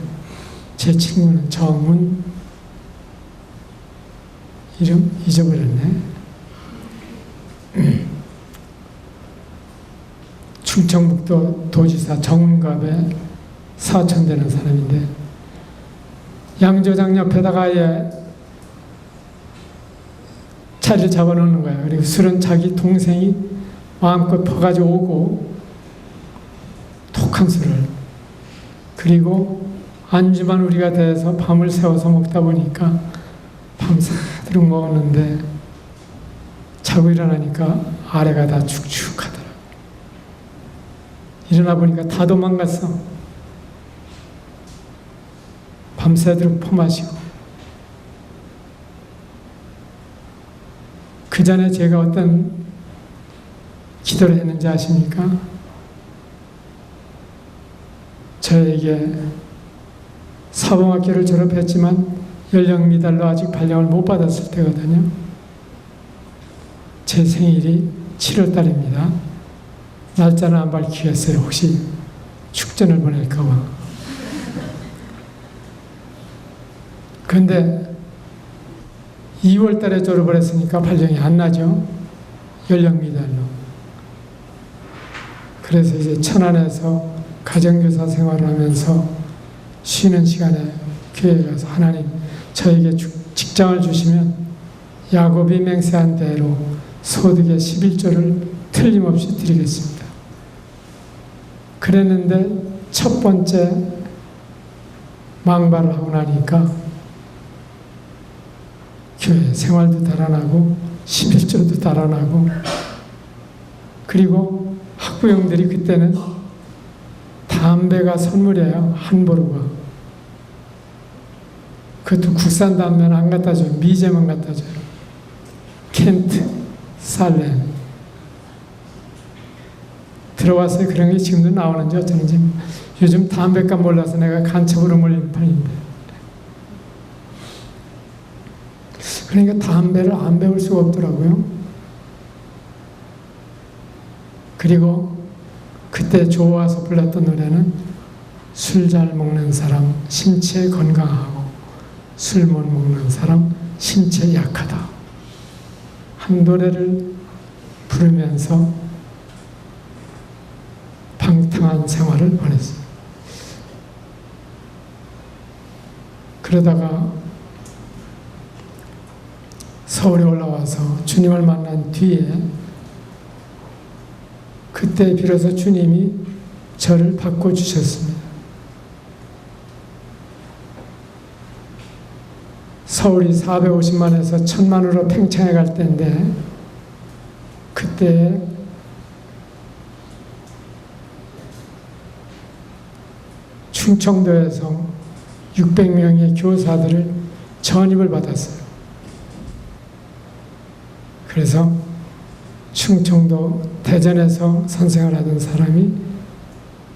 제 친구는 정운 이름 잊어버렸네. 충청북도 도지사 정운갑에 사촌되는 사람인데 양조장 옆에다가 아예 자리를 잡아놓는 거예요. 그리고 술은 자기 동생이 마음껏 퍼가지고 오고 톡한 술을 그리고 안주만 우리가 대해서 밤을 새워서 먹다 보니까 밤새도록 먹었는데 자고 일어나니까 아래가 다 축축하더라고요. 일어나 보니까 다 도망갔어. 밤새도록 퍼마시고 그 전에 제가 어떤 기도를 했는지 아십니까? 저에게 사범학교를 졸업했지만 연령 미달로 아직 발령을 못 받았을 때거든요. 제 생일이 7월 달입니다. 날짜는 안 밝히겠어요. 혹시 축전을 보낼까 봐. 근데 2월 달에 졸업을 했으니까 발령이 안 나죠. 연령 미달로. 그래서 이제 천안에서 가정교사 생활을 하면서 쉬는 시간에 교회에 가서 하나님 저에게 직장을 주시면 야곱이 맹세한 대로 소득의 11조를 틀림없이 드리겠습니다. 그랬는데 첫 번째 망발을 하고 나니까 교회 생활도 달아나고 11조도 달아나고, 그리고 학부형들이 그때는 담배가 선물이에요. 한 보루가. 그것도 국산 담배는 안 갖다 줘요. 미제만 갖다 줘요. 켄트, 살렘. 들어와서 그런 게 지금도 나오는지 어쩌는지. 요즘 담배값 몰라서 내가 간첩으로 몰린 판인데. 그러니까 담배를 안 배울 수가 없더라고요. 그리고 그때 좋아서 불렀던 노래는 술 잘 먹는 사람 신체 건강하고 술 못 먹는 사람 신체 약하다. 한 노래를 부르면서 방탕한 생활을 보냈어요. 그러다가 서울에 올라와서 주님을 만난 뒤에 그때 비로소 주님이 저를 바꿔주셨습니다. 서울이 450만에서 1000만으로 팽창해 갈 때인데, 그때 충청도에서 600명의 교사들을 전입을 받았어요. 그래서 충청도 대전에서 선생을 하던 사람이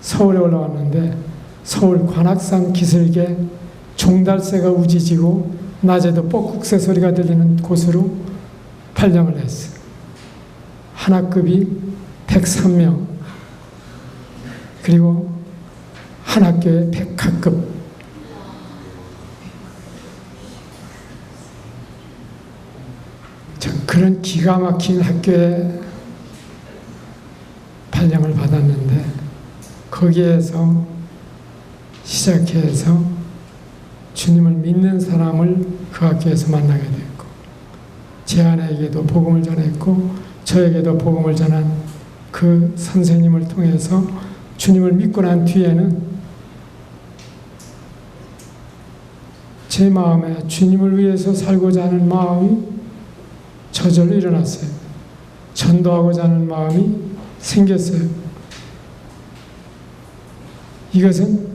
서울에 올라왔는데, 서울 관악산 기슭에 종달새가 우지지고 낮에도 뻐국새 소리가 들리는 곳으로 발령을 했어요. 한 학급이 103명, 그리고 한 학교에 100학급. 그런 기가 막힌 학교에 발령을 받았는데, 거기에서 시작해서 주님을 믿는 사람을 그 학교에서 만나게 됐고, 제 아내에게도 복음을 전했고 저에게도 복음을 전한 그 선생님을 통해서 주님을 믿고 난 뒤에는 제 마음에 주님을 위해서 살고자 하는 마음이 저절로 일어났어요. 전도하고자 하는 마음이 생겼어요. 이것은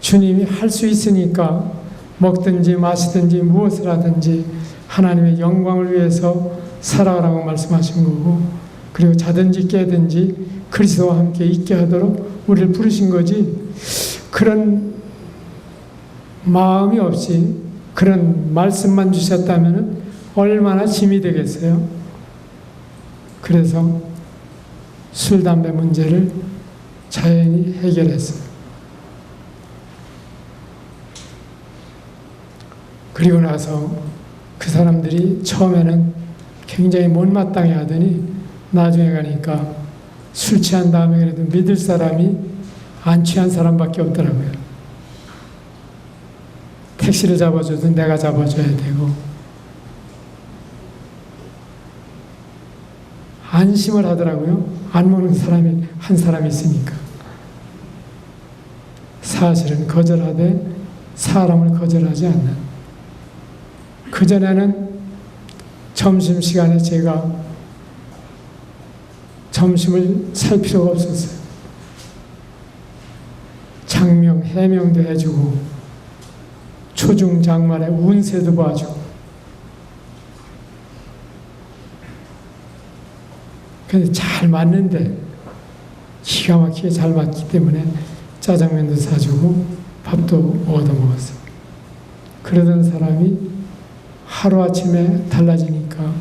주님이 할 수 있으니까 먹든지 마시든지 무엇을 하든지 하나님의 영광을 위해서 살아가라고 말씀하신 거고, 그리고 자든지 깨든지 그리스도와 함께 있게 하도록 우리를 부르신 거지, 그런 마음이 없이 그런 말씀만 주셨다면 얼마나 짐이 되겠어요. 그래서 술, 담배 문제를 자연히 해결했어요. 그리고 나서 그 사람들이 처음에는 굉장히 못마땅해 하더니 나중에 가니까 술 취한 다음에 그래도 믿을 사람이 안 취한 사람밖에 없더라고요. 택시를 잡아줘도 내가 잡아줘야 되고, 안심을 하더라고요. 안 먹는 사람이 한 사람이 있으니까. 사실은 거절하되 사람을 거절하지 않는. 그전에는 점심시간에 제가 점심을 살 필요가 없었어요. 장명, 해명도 해주고 초중 장말에 운세도 봐주고. 근데 잘 맞는데, 기가 막히게 잘 맞기 때문에 짜장면도 사주고 밥도 얻어먹었어요. 그러던 사람이 하루아침에 달라지니까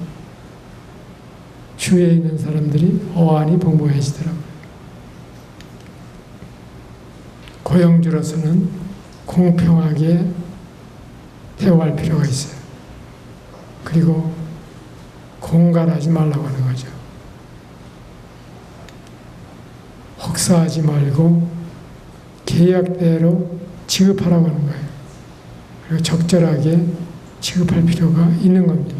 주위에 있는 사람들이 어안이 벙벙해지더라고요. 고영주로서는 공평하게 대우할 필요가 있어요. 그리고 공갈하지 말라고 하는 거죠. 혹사하지 말고 계약대로 지급하라고 하는 거예요. 그리고 적절하게 지급할 필요가 있는 겁니다.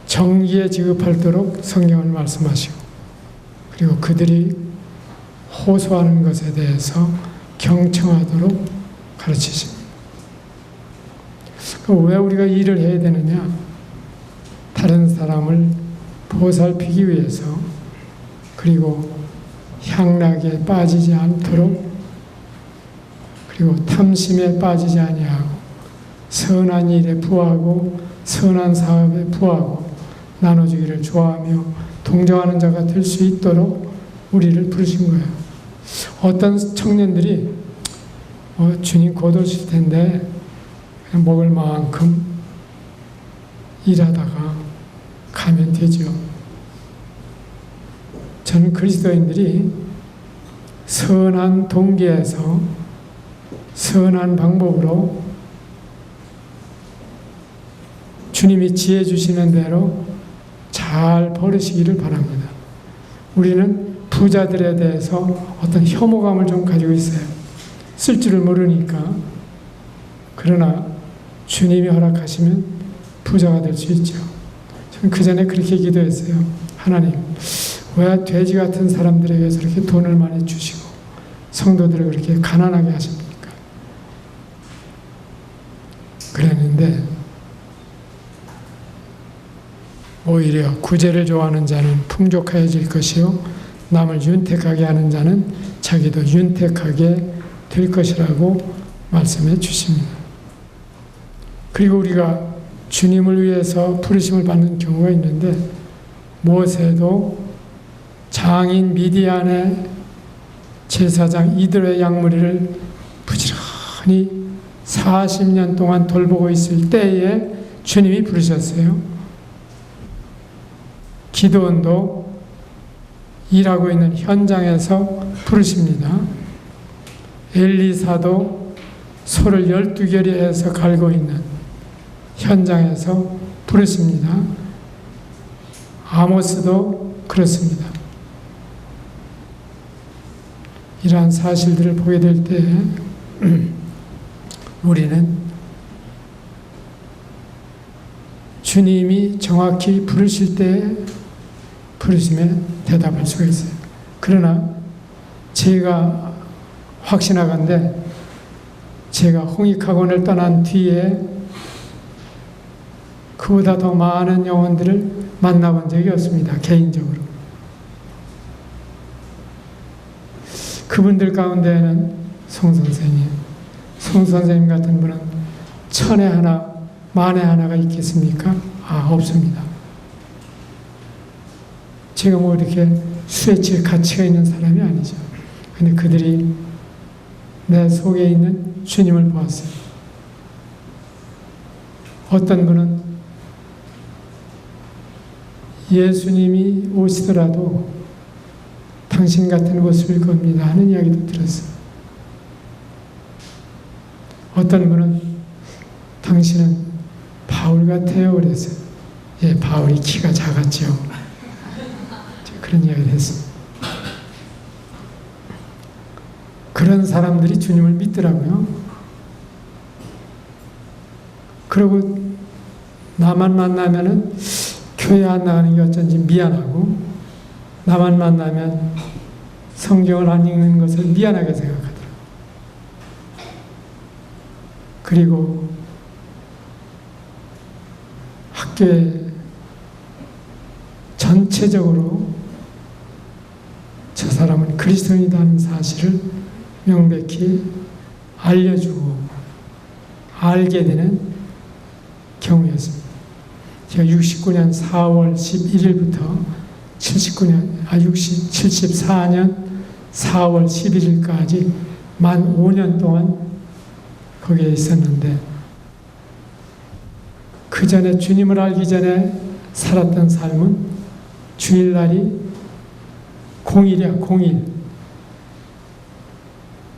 정기에 지급하도록 성경을 말씀하시고, 그리고 그들이 호소하는 것에 대해서 경청하도록 가르치십니다. 왜 우리가 일을 해야 되느냐? 다른 사람을 보살피기 위해서, 그리고 향락에 빠지지 않도록, 그리고 탐심에 빠지지 아니하고 선한 일에 부하고 선한 사업에 부하고 나눠주기를 좋아하며 동정하는 자가 될 수 있도록 우리를 부르신 거예요. 어떤 청년들이 주님 곧 오실 텐데 먹을 만큼 일하다가 가면 되죠. 저는 그리스도인들이 선한 동기에서 선한 방법으로 주님이 지혜 주시는 대로 잘 버리시기를 바랍니다. 우리는 부자들에 대해서 어떤 혐오감을 좀 가지고 있어요. 쓸 줄을 모르니까. 그러나 주님이 허락하시면 부자가 될 수 있죠. 저는 그 전에 그렇게 기도했어요. 하나님, 왜 돼지 같은 사람들에게 저렇게 돈을 많이 주시고 성도들을 그렇게 가난하게 하십니까? 그랬는데 오히려 구제를 좋아하는 자는 풍족해질 것이요 남을 윤택하게 하는 자는 자기도 윤택하게 될 것이라고 말씀해 주십니다. 그리고 우리가 주님을 위해서 부르심을 받는 경우가 있는데, 모세도 장인 미디안의 제사장 이드로의 양무리를 부지런히 40년 동안 돌보고 있을 때에 주님이 부르셨어요. 기드온도 일하고 있는 현장에서 부르십니다. 엘리사도 소를 12결이 해서 갈고 있는 현장에서 부르십니다. 아모스도 그렇습니다. 이러한 사실들을 보게 될 때 우리는 주님이 정확히 부르실 때 부르심에 대답할 수가 있어요. 그러나 제가 확신하건대 제가 홍익학원을 떠난 뒤에 그보다 더 많은 영혼들을 만나본 적이 없습니다. 개인적으로. 그분들 가운데에는 송 선생님 같은 분은 천에 하나, 만에 하나가 있겠습니까? 없습니다. 제가 뭐 이렇게 수혜칠 가치가 있는 사람이 아니죠. 근데 그들이 내 속에 있는 주님을 보았어요. 어떤 분은 예수님이 오시더라도 당신 같은 모습일 겁니다 하는 이야기도 들었어요. 어떤 분은 당신은 바울 같아요 그랬어요. 예, 바울이 키가 작았죠. 그런 이야기를 했습니다. 그런 사람들이 주님을 믿더라고요. 그리고 나만 만나면은 교회 안 나가는 게 어쩐지 미안하고, 나만 만나면 성경을 안 읽는 것을 미안하게 생각하더라고요. 그리고 학교에 전체적으로 저 사람은 그리스도인이라는 사실을 명백히 알려주고 알게 되는 경우였습니다. 제가 69년 4월 11일부터 74년 4월 11일까지 만 5년 동안 거기에 있었는데, 그 전에 주님을 알기 전에 살았던 삶은 주일날이 공일이야, 공일.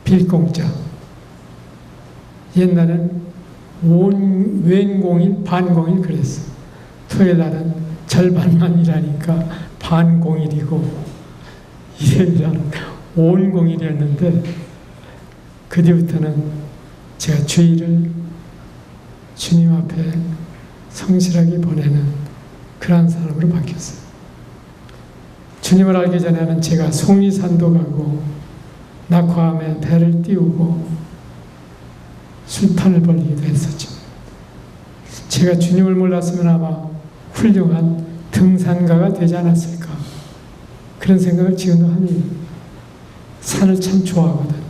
빌공짜. 옛날엔 웬공일, 반공일 그랬어. 토요일날은 절반만 일하니까 반공일이고, 일요일날은 온공일이었는데, 그 뒤부터는 제가 주일을 주님 앞에 성실하게 보내는 그러한 사람으로 바뀌었어요. 주님을 알기 전에는 제가 속리산도 가고 낙화암에 배를 띄우고 술탄을 벌리기도 했었죠. 제가 주님을 몰랐으면 아마 훌륭한 등산가가 되지 않았을까, 그런 생각을 지금도 합니다. 산을 참 좋아하거든.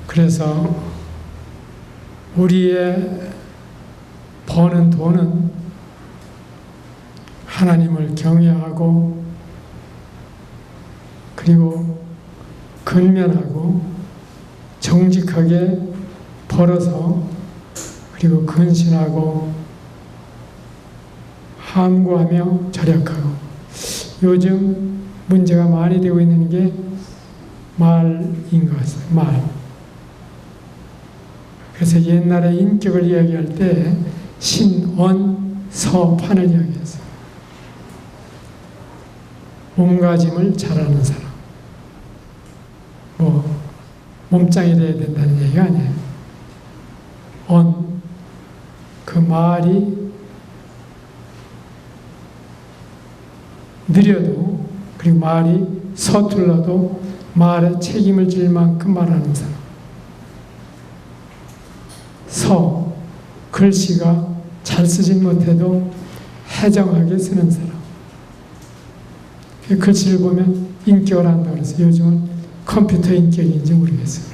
그래서 우리의 버는 돈은 하나님을 경외하고, 그리고 근면하고 정직하게 벌어서, 그리고 근신하고 함구하며 절약하고. 요즘 문제가 많이 되고 있는 게 말인 것 같아요. 말. 그래서 옛날에 인격을 이야기할 때 신언서판을 이야기했어요. 몸가짐을 잘하는 사람. 몸짱이 돼야 된다는 얘기가 아니에요. 그 말이 느려도, 그리고 말이 서툴러도 말에 책임을 질 만큼 말하는 사람. 글씨가 잘 쓰진 못해도 해정하게 쓰는 사람. 그 글씨를 보면 인격을 한다고 해서 요즘은 컴퓨터 인격인지 모르겠어요.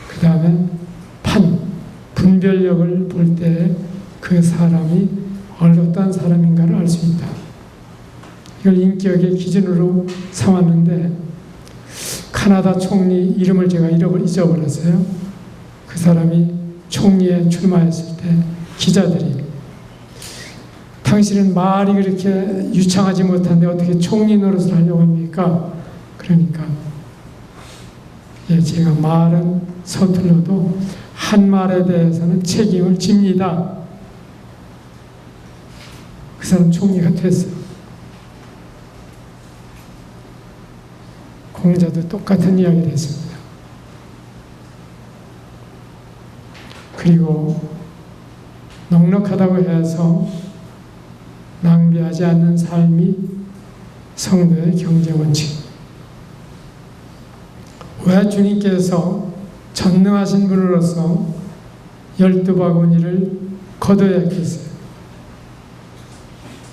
그 다음에 분별력을 볼 때 그 사람이 어떤 사람인가를 알 수 있다. 이걸 인격의 기준으로 삼았는데, 카나다 총리 이름을 제가 잊어버렸어요. 그 사람이 총리에 출마했을 때 기자들이, 당신은 말이 그렇게 유창하지 못한데 어떻게 총리 노릇을 하려고 합니까? 그러니까 제가 말은 서툴러도 한 말에 대해서는 책임을 집니다. 그 사람 총리가 됐어요. 공자도 똑같은 이야기를 했습니다. 그리고 넉넉하다고 해서 낭비하지 않는 삶이 성도의 경제원칙. 왜 주님께서 전능하신 분으로서 12바구니를 거둬야 했겠어요?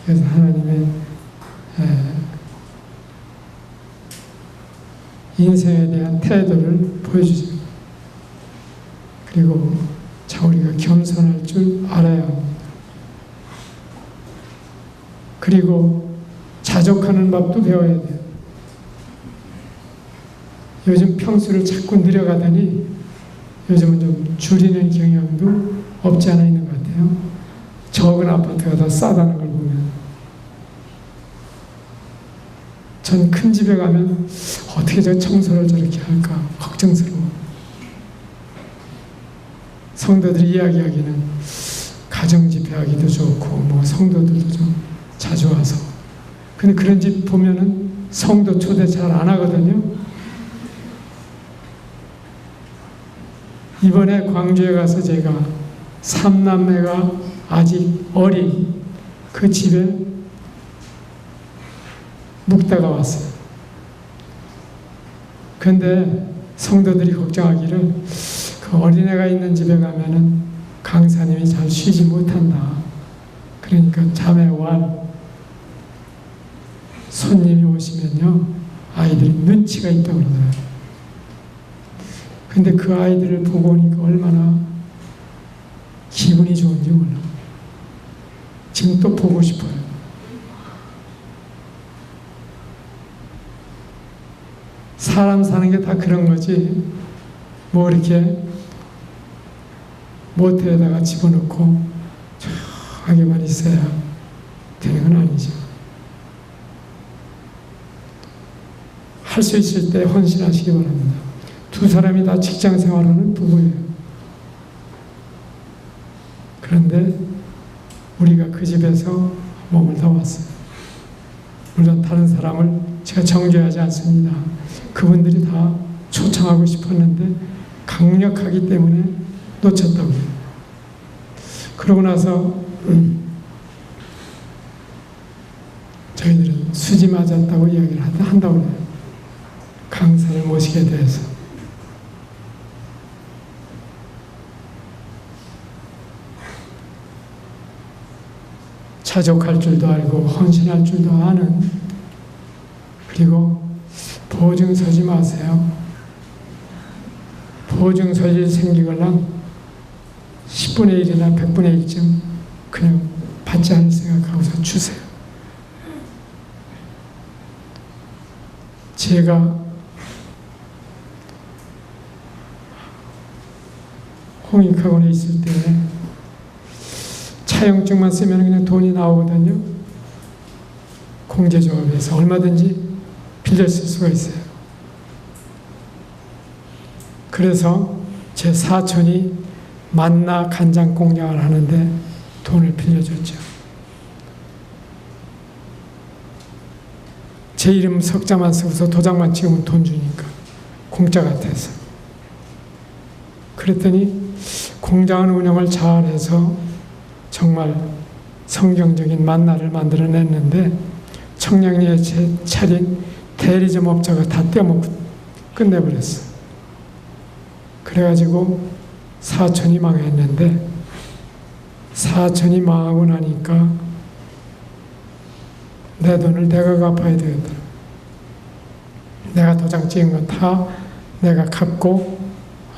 그래서 하나님의 인생에 대한 태도를 보여주죠. 그리고 우리가 겸손할 줄 알아야 합니다. 그리고 자족하는 법도 배워야 돼요. 요즘 평수를 자꾸 늘려가더니 요즘은 좀 줄이는 경향도 없지 않아 있는 것 같아요. 적은 아파트가 더 싸다는 걸 보면. 전 큰 집에 가면 어떻게 저 청소를 저렇게 할까 걱정스러워. 성도들이 이야기하기는 가정집회하기도 좋고 성도들도 좀 자주 와서. 근데 그런 집 보면은 성도 초대 잘 안 하거든요. 이번에 광주에 가서 제가 3남매가 아직 어린 그 집에 묵다가 왔어요. 근데 성도들이 걱정하기를 그 어린애가 있는 집에 가면은 강사님이 잘 쉬지 못한다. 그러니까 자매와 손님이 오시면요 아이들이 눈치가 있다고 그러더라고요. 근데 그 아이들을 보고 오니까 얼마나 기분이 좋은지 몰라. 다시는 또 보고 싶어요. 사람 사는 게 다 그런 거지, 뭐 이렇게 모텔에다가 집어넣고 조용하게만 있어야 되는 건 아니죠. 할 수 있을 때 헌신하시기 바랍니다. 두 사람이 다 직장 생활하는 부부예요. 그런데 우리가 그 집에서 머물다 왔어요. 물론 다른 사람을 제가 정죄하지 않습니다. 그분들이 다 초청하고 싶었는데 강력하기 때문에 놓쳤다고요. 그러고 나서 저희들은 수지 맞았다고 이야기를 한다고 해요. 강사를 모시게 돼서. 자족할 줄도 알고 헌신할 줄도 아는, 그리고 보증 서지 마세요. 보증 서질 생기걸랑 10분의 1이나 100분의 1쯤 그냥 받지 않을 생각하고서 주세요. 제가 홍익학원에 있을 때 차용증만 쓰면 그냥 돈이 나오거든요. 공제조합에서 얼마든지 빌려 쓸 수가 있어요. 그래서 제 사촌이 만나 간장 공장을 하는데 돈을 빌려줬죠. 제 이름 석자만 쓰고서 도장만 찍으면 돈 주니까 공짜 같아서. 그랬더니 공장 운영을 잘해서 정말 성경적인 만나를 만들어냈는데 청량리에 차린 대리점 업자가 다 떼먹고 끝내버렸어. 그래가지고 사촌이 망했는데, 사촌이 망하고 나니까 내 돈을 내가 갚아야 되겠더라. 내가 도장 찍은 건 다 내가 갚고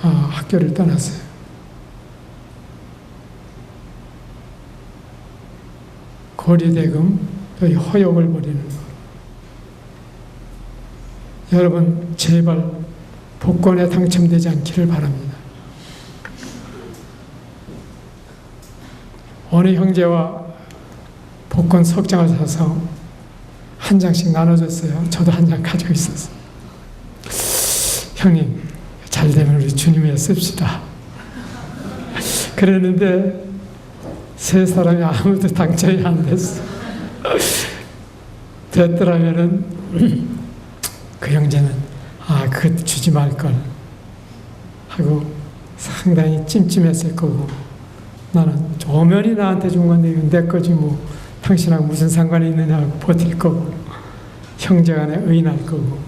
학교를 떠났어요. 고리대금, 또 허욕을 버리는 것. 여러분 제발 복권에 당첨되지 않기를 바랍니다. 어느 형제와 복권 석장을 사서 한 장씩 나눠줬어요. 저도 한 장 가지고 있었어요. 형님, 잘 되면 우리 주님에 씁시다. 그랬는데 세 사람이 아무도 당첨이 안 됐어. 됐더라면은 그 형제는 그거 주지 말걸 하고 상당히 찜찜했을 거고, 나는 조면이 나한테 준 건데 이건 내 거지 뭐 당신하고 무슨 상관이 있느냐고 버틸 거고, 형제간에 의인할 거고.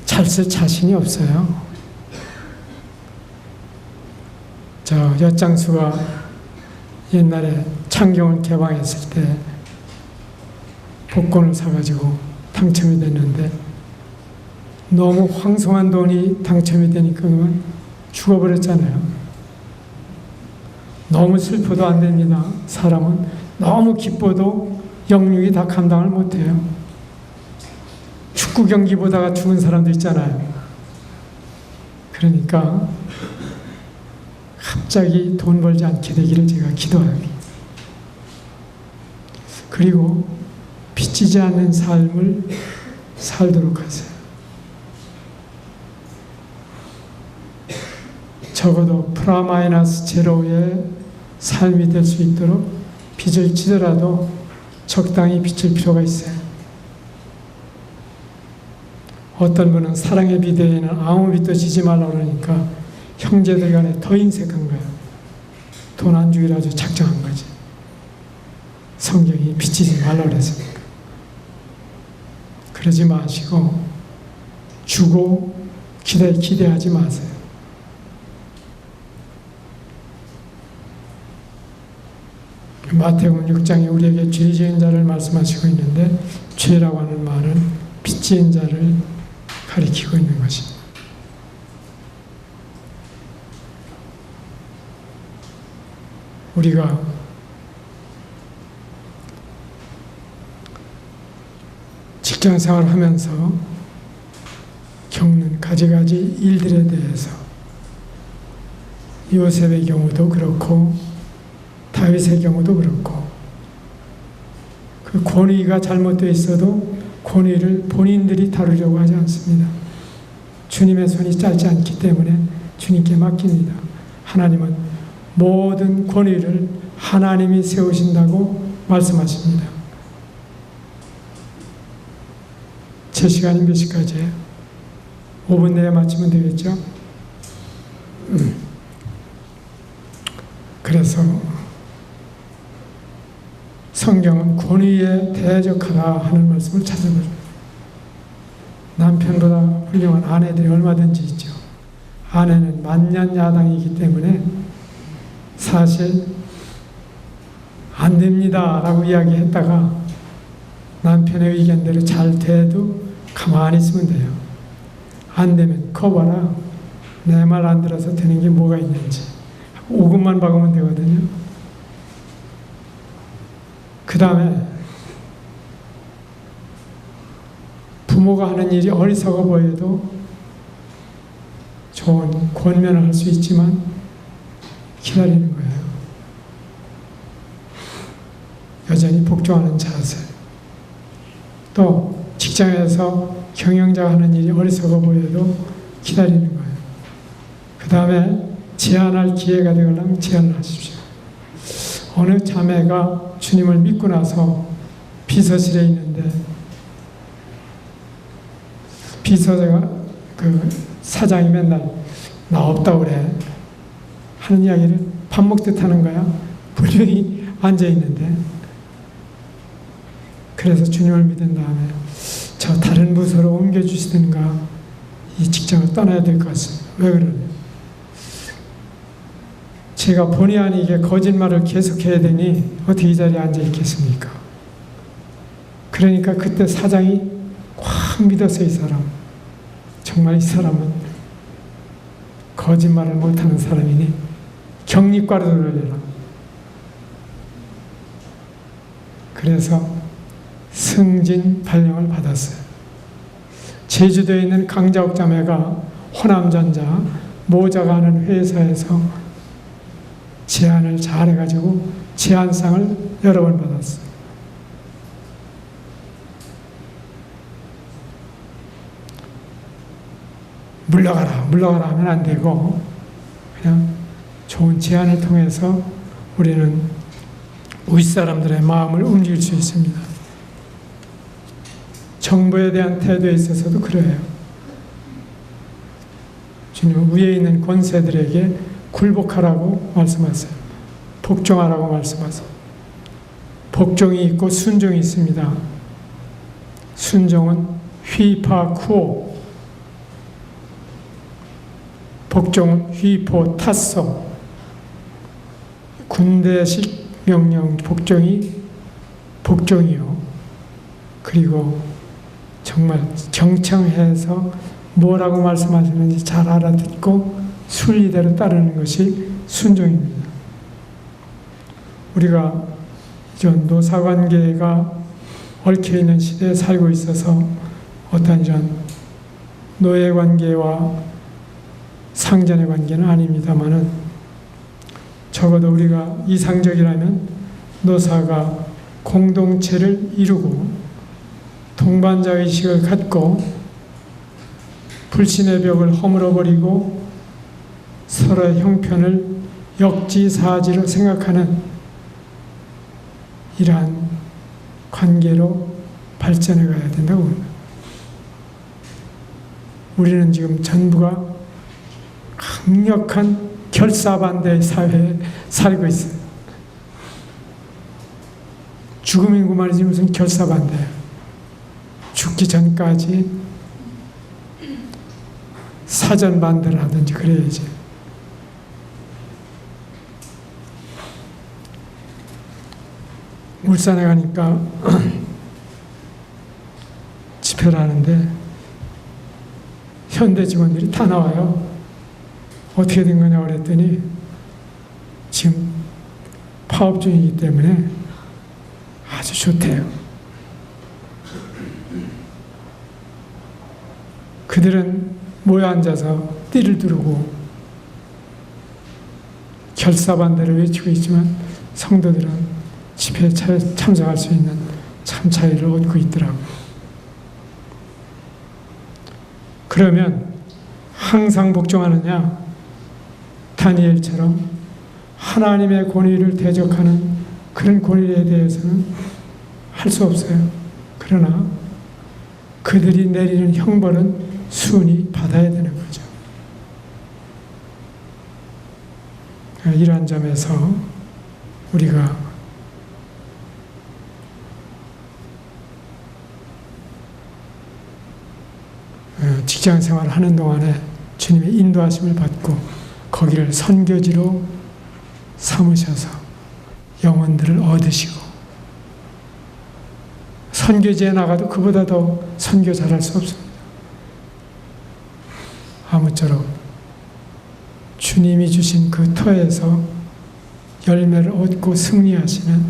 잘 쓸 자신이 없어요. 저 엿장수가 옛날에 창경을 개방했을 때 복권을 사가지고 당첨이 됐는데 너무 황송한 돈이 당첨이 되니까 그만 죽어버렸잖아요. 너무 슬퍼도 안 됩니다. 사람은 너무 기뻐도 영육이 다 감당을 못해요. 축구 경기 보다가 죽은 사람도 있잖아요. 그러니까 갑자기 돈 벌지 않게 되기를 제가 기도합니다. 그리고 빚지지 않는 삶을 살도록 하세요. 적어도 프라마이너스 제로의 삶이 될 수 있도록 빚을 지더라도 적당히 빚을 필요가 있어요. 어떤 분은 사랑의 비대에는 아무 빚도 지지 말라고 그러니까 형제들 간에 더 인색한 거예요. 돈 안 주기로 아주 작정한 거지. 성경이 빚지지 말라고 그랬으니까. 그러지 마시고 주고 기대하지 마세요. 마태복음 6장에 우리에게 죄 지은 자를 말씀하시고 있는데, 죄라고 하는 말은 빚 지은 자를 가리키고 있는 것입니다. 우리가 직장 생활하면서 겪는 가지가지 일들에 대해서 요셉의 경우도 그렇고 다윗의 경우도 그렇고 그 권위가 잘못되어 있어도 권위를 본인들이 다루려고 하지 않습니다. 주님의 손이 짧지 않기 때문에 주님께 맡깁니다. 하나님은 모든 권위를 하나님이 세우신다고 말씀하십니다. 제 시간이 몇 시까지예요? 5분 내에 마치면 되겠죠? 그래서 성경은 권위에 대적하라 하는 말씀을 찾아봅니다. 남편보다 훌륭한 아내들이 얼마든지 있죠. 아내는 만년야당이기 때문에 사실 안 됩니다 라고 이야기했다가 남편의 의견대로 잘 돼도 가만히 있으면 돼요. 안 되면 커봐라. 내 말 안 들어서 되는 게 뭐가 있는지 5분만 박으면 되거든요. 그 다음에 부모가 하는 일이 어리석어 보여도 좋은 권면을 할 수 있지만 기다리는 거예요. 여전히 복종하는 자세. 또 직장에서 경영자가 하는 일이 어리석어 보여도 기다리는 거예요. 그 다음에 제안할 기회가 되려면 제안을 하십시오. 어느 자매가 주님을 믿고 나서 비서실에 있는데 비서가 그 사장이 맨날 나 없다고 그래 하는 이야기를 밥 먹듯 하는 거야. 분명히 앉아있는데. 그래서 주님을 믿은 다음에 저 다른 부서로 옮겨주시든가 이 직장을 떠나야 될 것 같습니다. 왜 그러냐? 제가 본의 아니게 거짓말을 계속해야 되니 어떻게 이 자리에 앉아있겠습니까? 그러니까 그때 사장이 확 믿었어요. 이 사람. 정말 이 사람은 거짓말을 못하는 사람이니 격리과로 돌려라. 그래서 승진 발령을 받았어요. 제주도에 있는 강자옥 자매가 호남전자 모자가 하는 회사에서 제안을 잘해가지고 제안상을 여러 번 받았어요. 물러가라 하면 안 되고 그냥 좋은 제안을 통해서 우리는 윗사람들의 마음을 움직일 수 있습니다. 정부에 대한 태도에 있어서도 그래요. 주님은 위에 있는 권세들에게 굴복하라고 말씀하세요. 복종하라고 말씀하세요. 복종이 있고 순종이 있습니다. 순종은 휘파쿠오, 복종은 휘포 타소. 군대식 명령 복종이 복종이요. 그리고 정말 경청해서 뭐라고 말씀하시는지 잘 알아듣고 순리대로 따르는 것이 순종입니다. 우리가 이런 노사관계가 얽혀있는 시대에 살고 있어서 어떤 이런 노예관계와 상전의 관계는 아닙니다만은 적어도 우리가 이상적이라면 노사가 공동체를 이루고 동반자의식을 갖고 불신의 벽을 허물어버리고 서로의 형편을 역지사지로 생각하는 이러한 관계로 발전해 가야 된다고 봅니다. 우리는 지금 전부가 강력한 결사반대의 사회에 살고 있어요. 죽음이고 말이지 무슨 결사반대예요. 죽기 전까지 사전 반대를 하든지 그래야지. 울산에 가니까 집회를 하는데 현대 직원들이 다 나와요. 어떻게 된 거냐고 그랬더니 지금 파업 중이기 때문에 아주 좋대요. 그들은 모여 앉아서 띠를 두르고 결사반대를 외치고 있지만 성도들은 집회에 참석할 수 있는 참 자유를 얻고 있더라고요. 그러면 항상 복종하느냐? 다니엘처럼 하나님의 권위를 대적하는 그런 권위에 대해서는 할 수 없어요. 그러나 그들이 내리는 형벌은 순히 받아야 되는 거죠. 이러한 점에서 우리가 직장 생활을 하는 동안에 주님의 인도하심을 받고 거기를 선교지로 삼으셔서 영혼들을 얻으시고, 선교지에 나가도 그보다 더 선교 잘할 수 없습니다. 아무쪼록 주님이 주신 그 터에서 열매를 얻고 승리하시는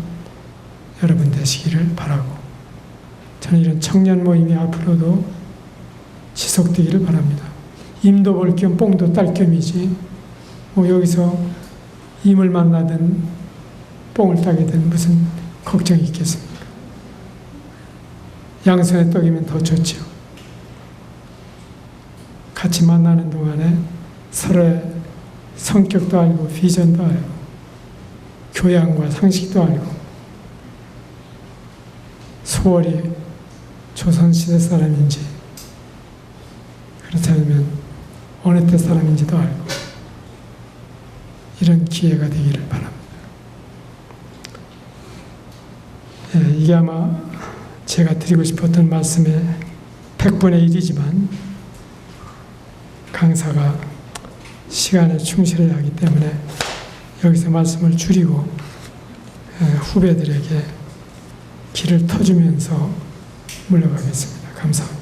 여러분 되시기를 바라고, 저는 이런 청년 모임이 앞으로도 지속되기를 바랍니다. 임도 볼 겸 뽕도 딸 겸이지, 여기서 임을 만나든 뽕을 따게 된 무슨 걱정이 있겠습니까? 양손의 떡이면 더 좋죠. 같이 만나는 동안에 서로의 성격도 알고 비전도 알고 교양과 상식도 알고 소월이 조선시대 사람인지 그렇다면 어느 때 사람인지도 알고 이런 기회가 되기를 바랍니다. 이게 아마 제가 드리고 싶었던 말씀의 100분의 1이지만 강사가 시간에 충실해야 하기 때문에 여기서 말씀을 줄이고 후배들에게 길을 터주면서 물러가겠습니다. 감사합니다.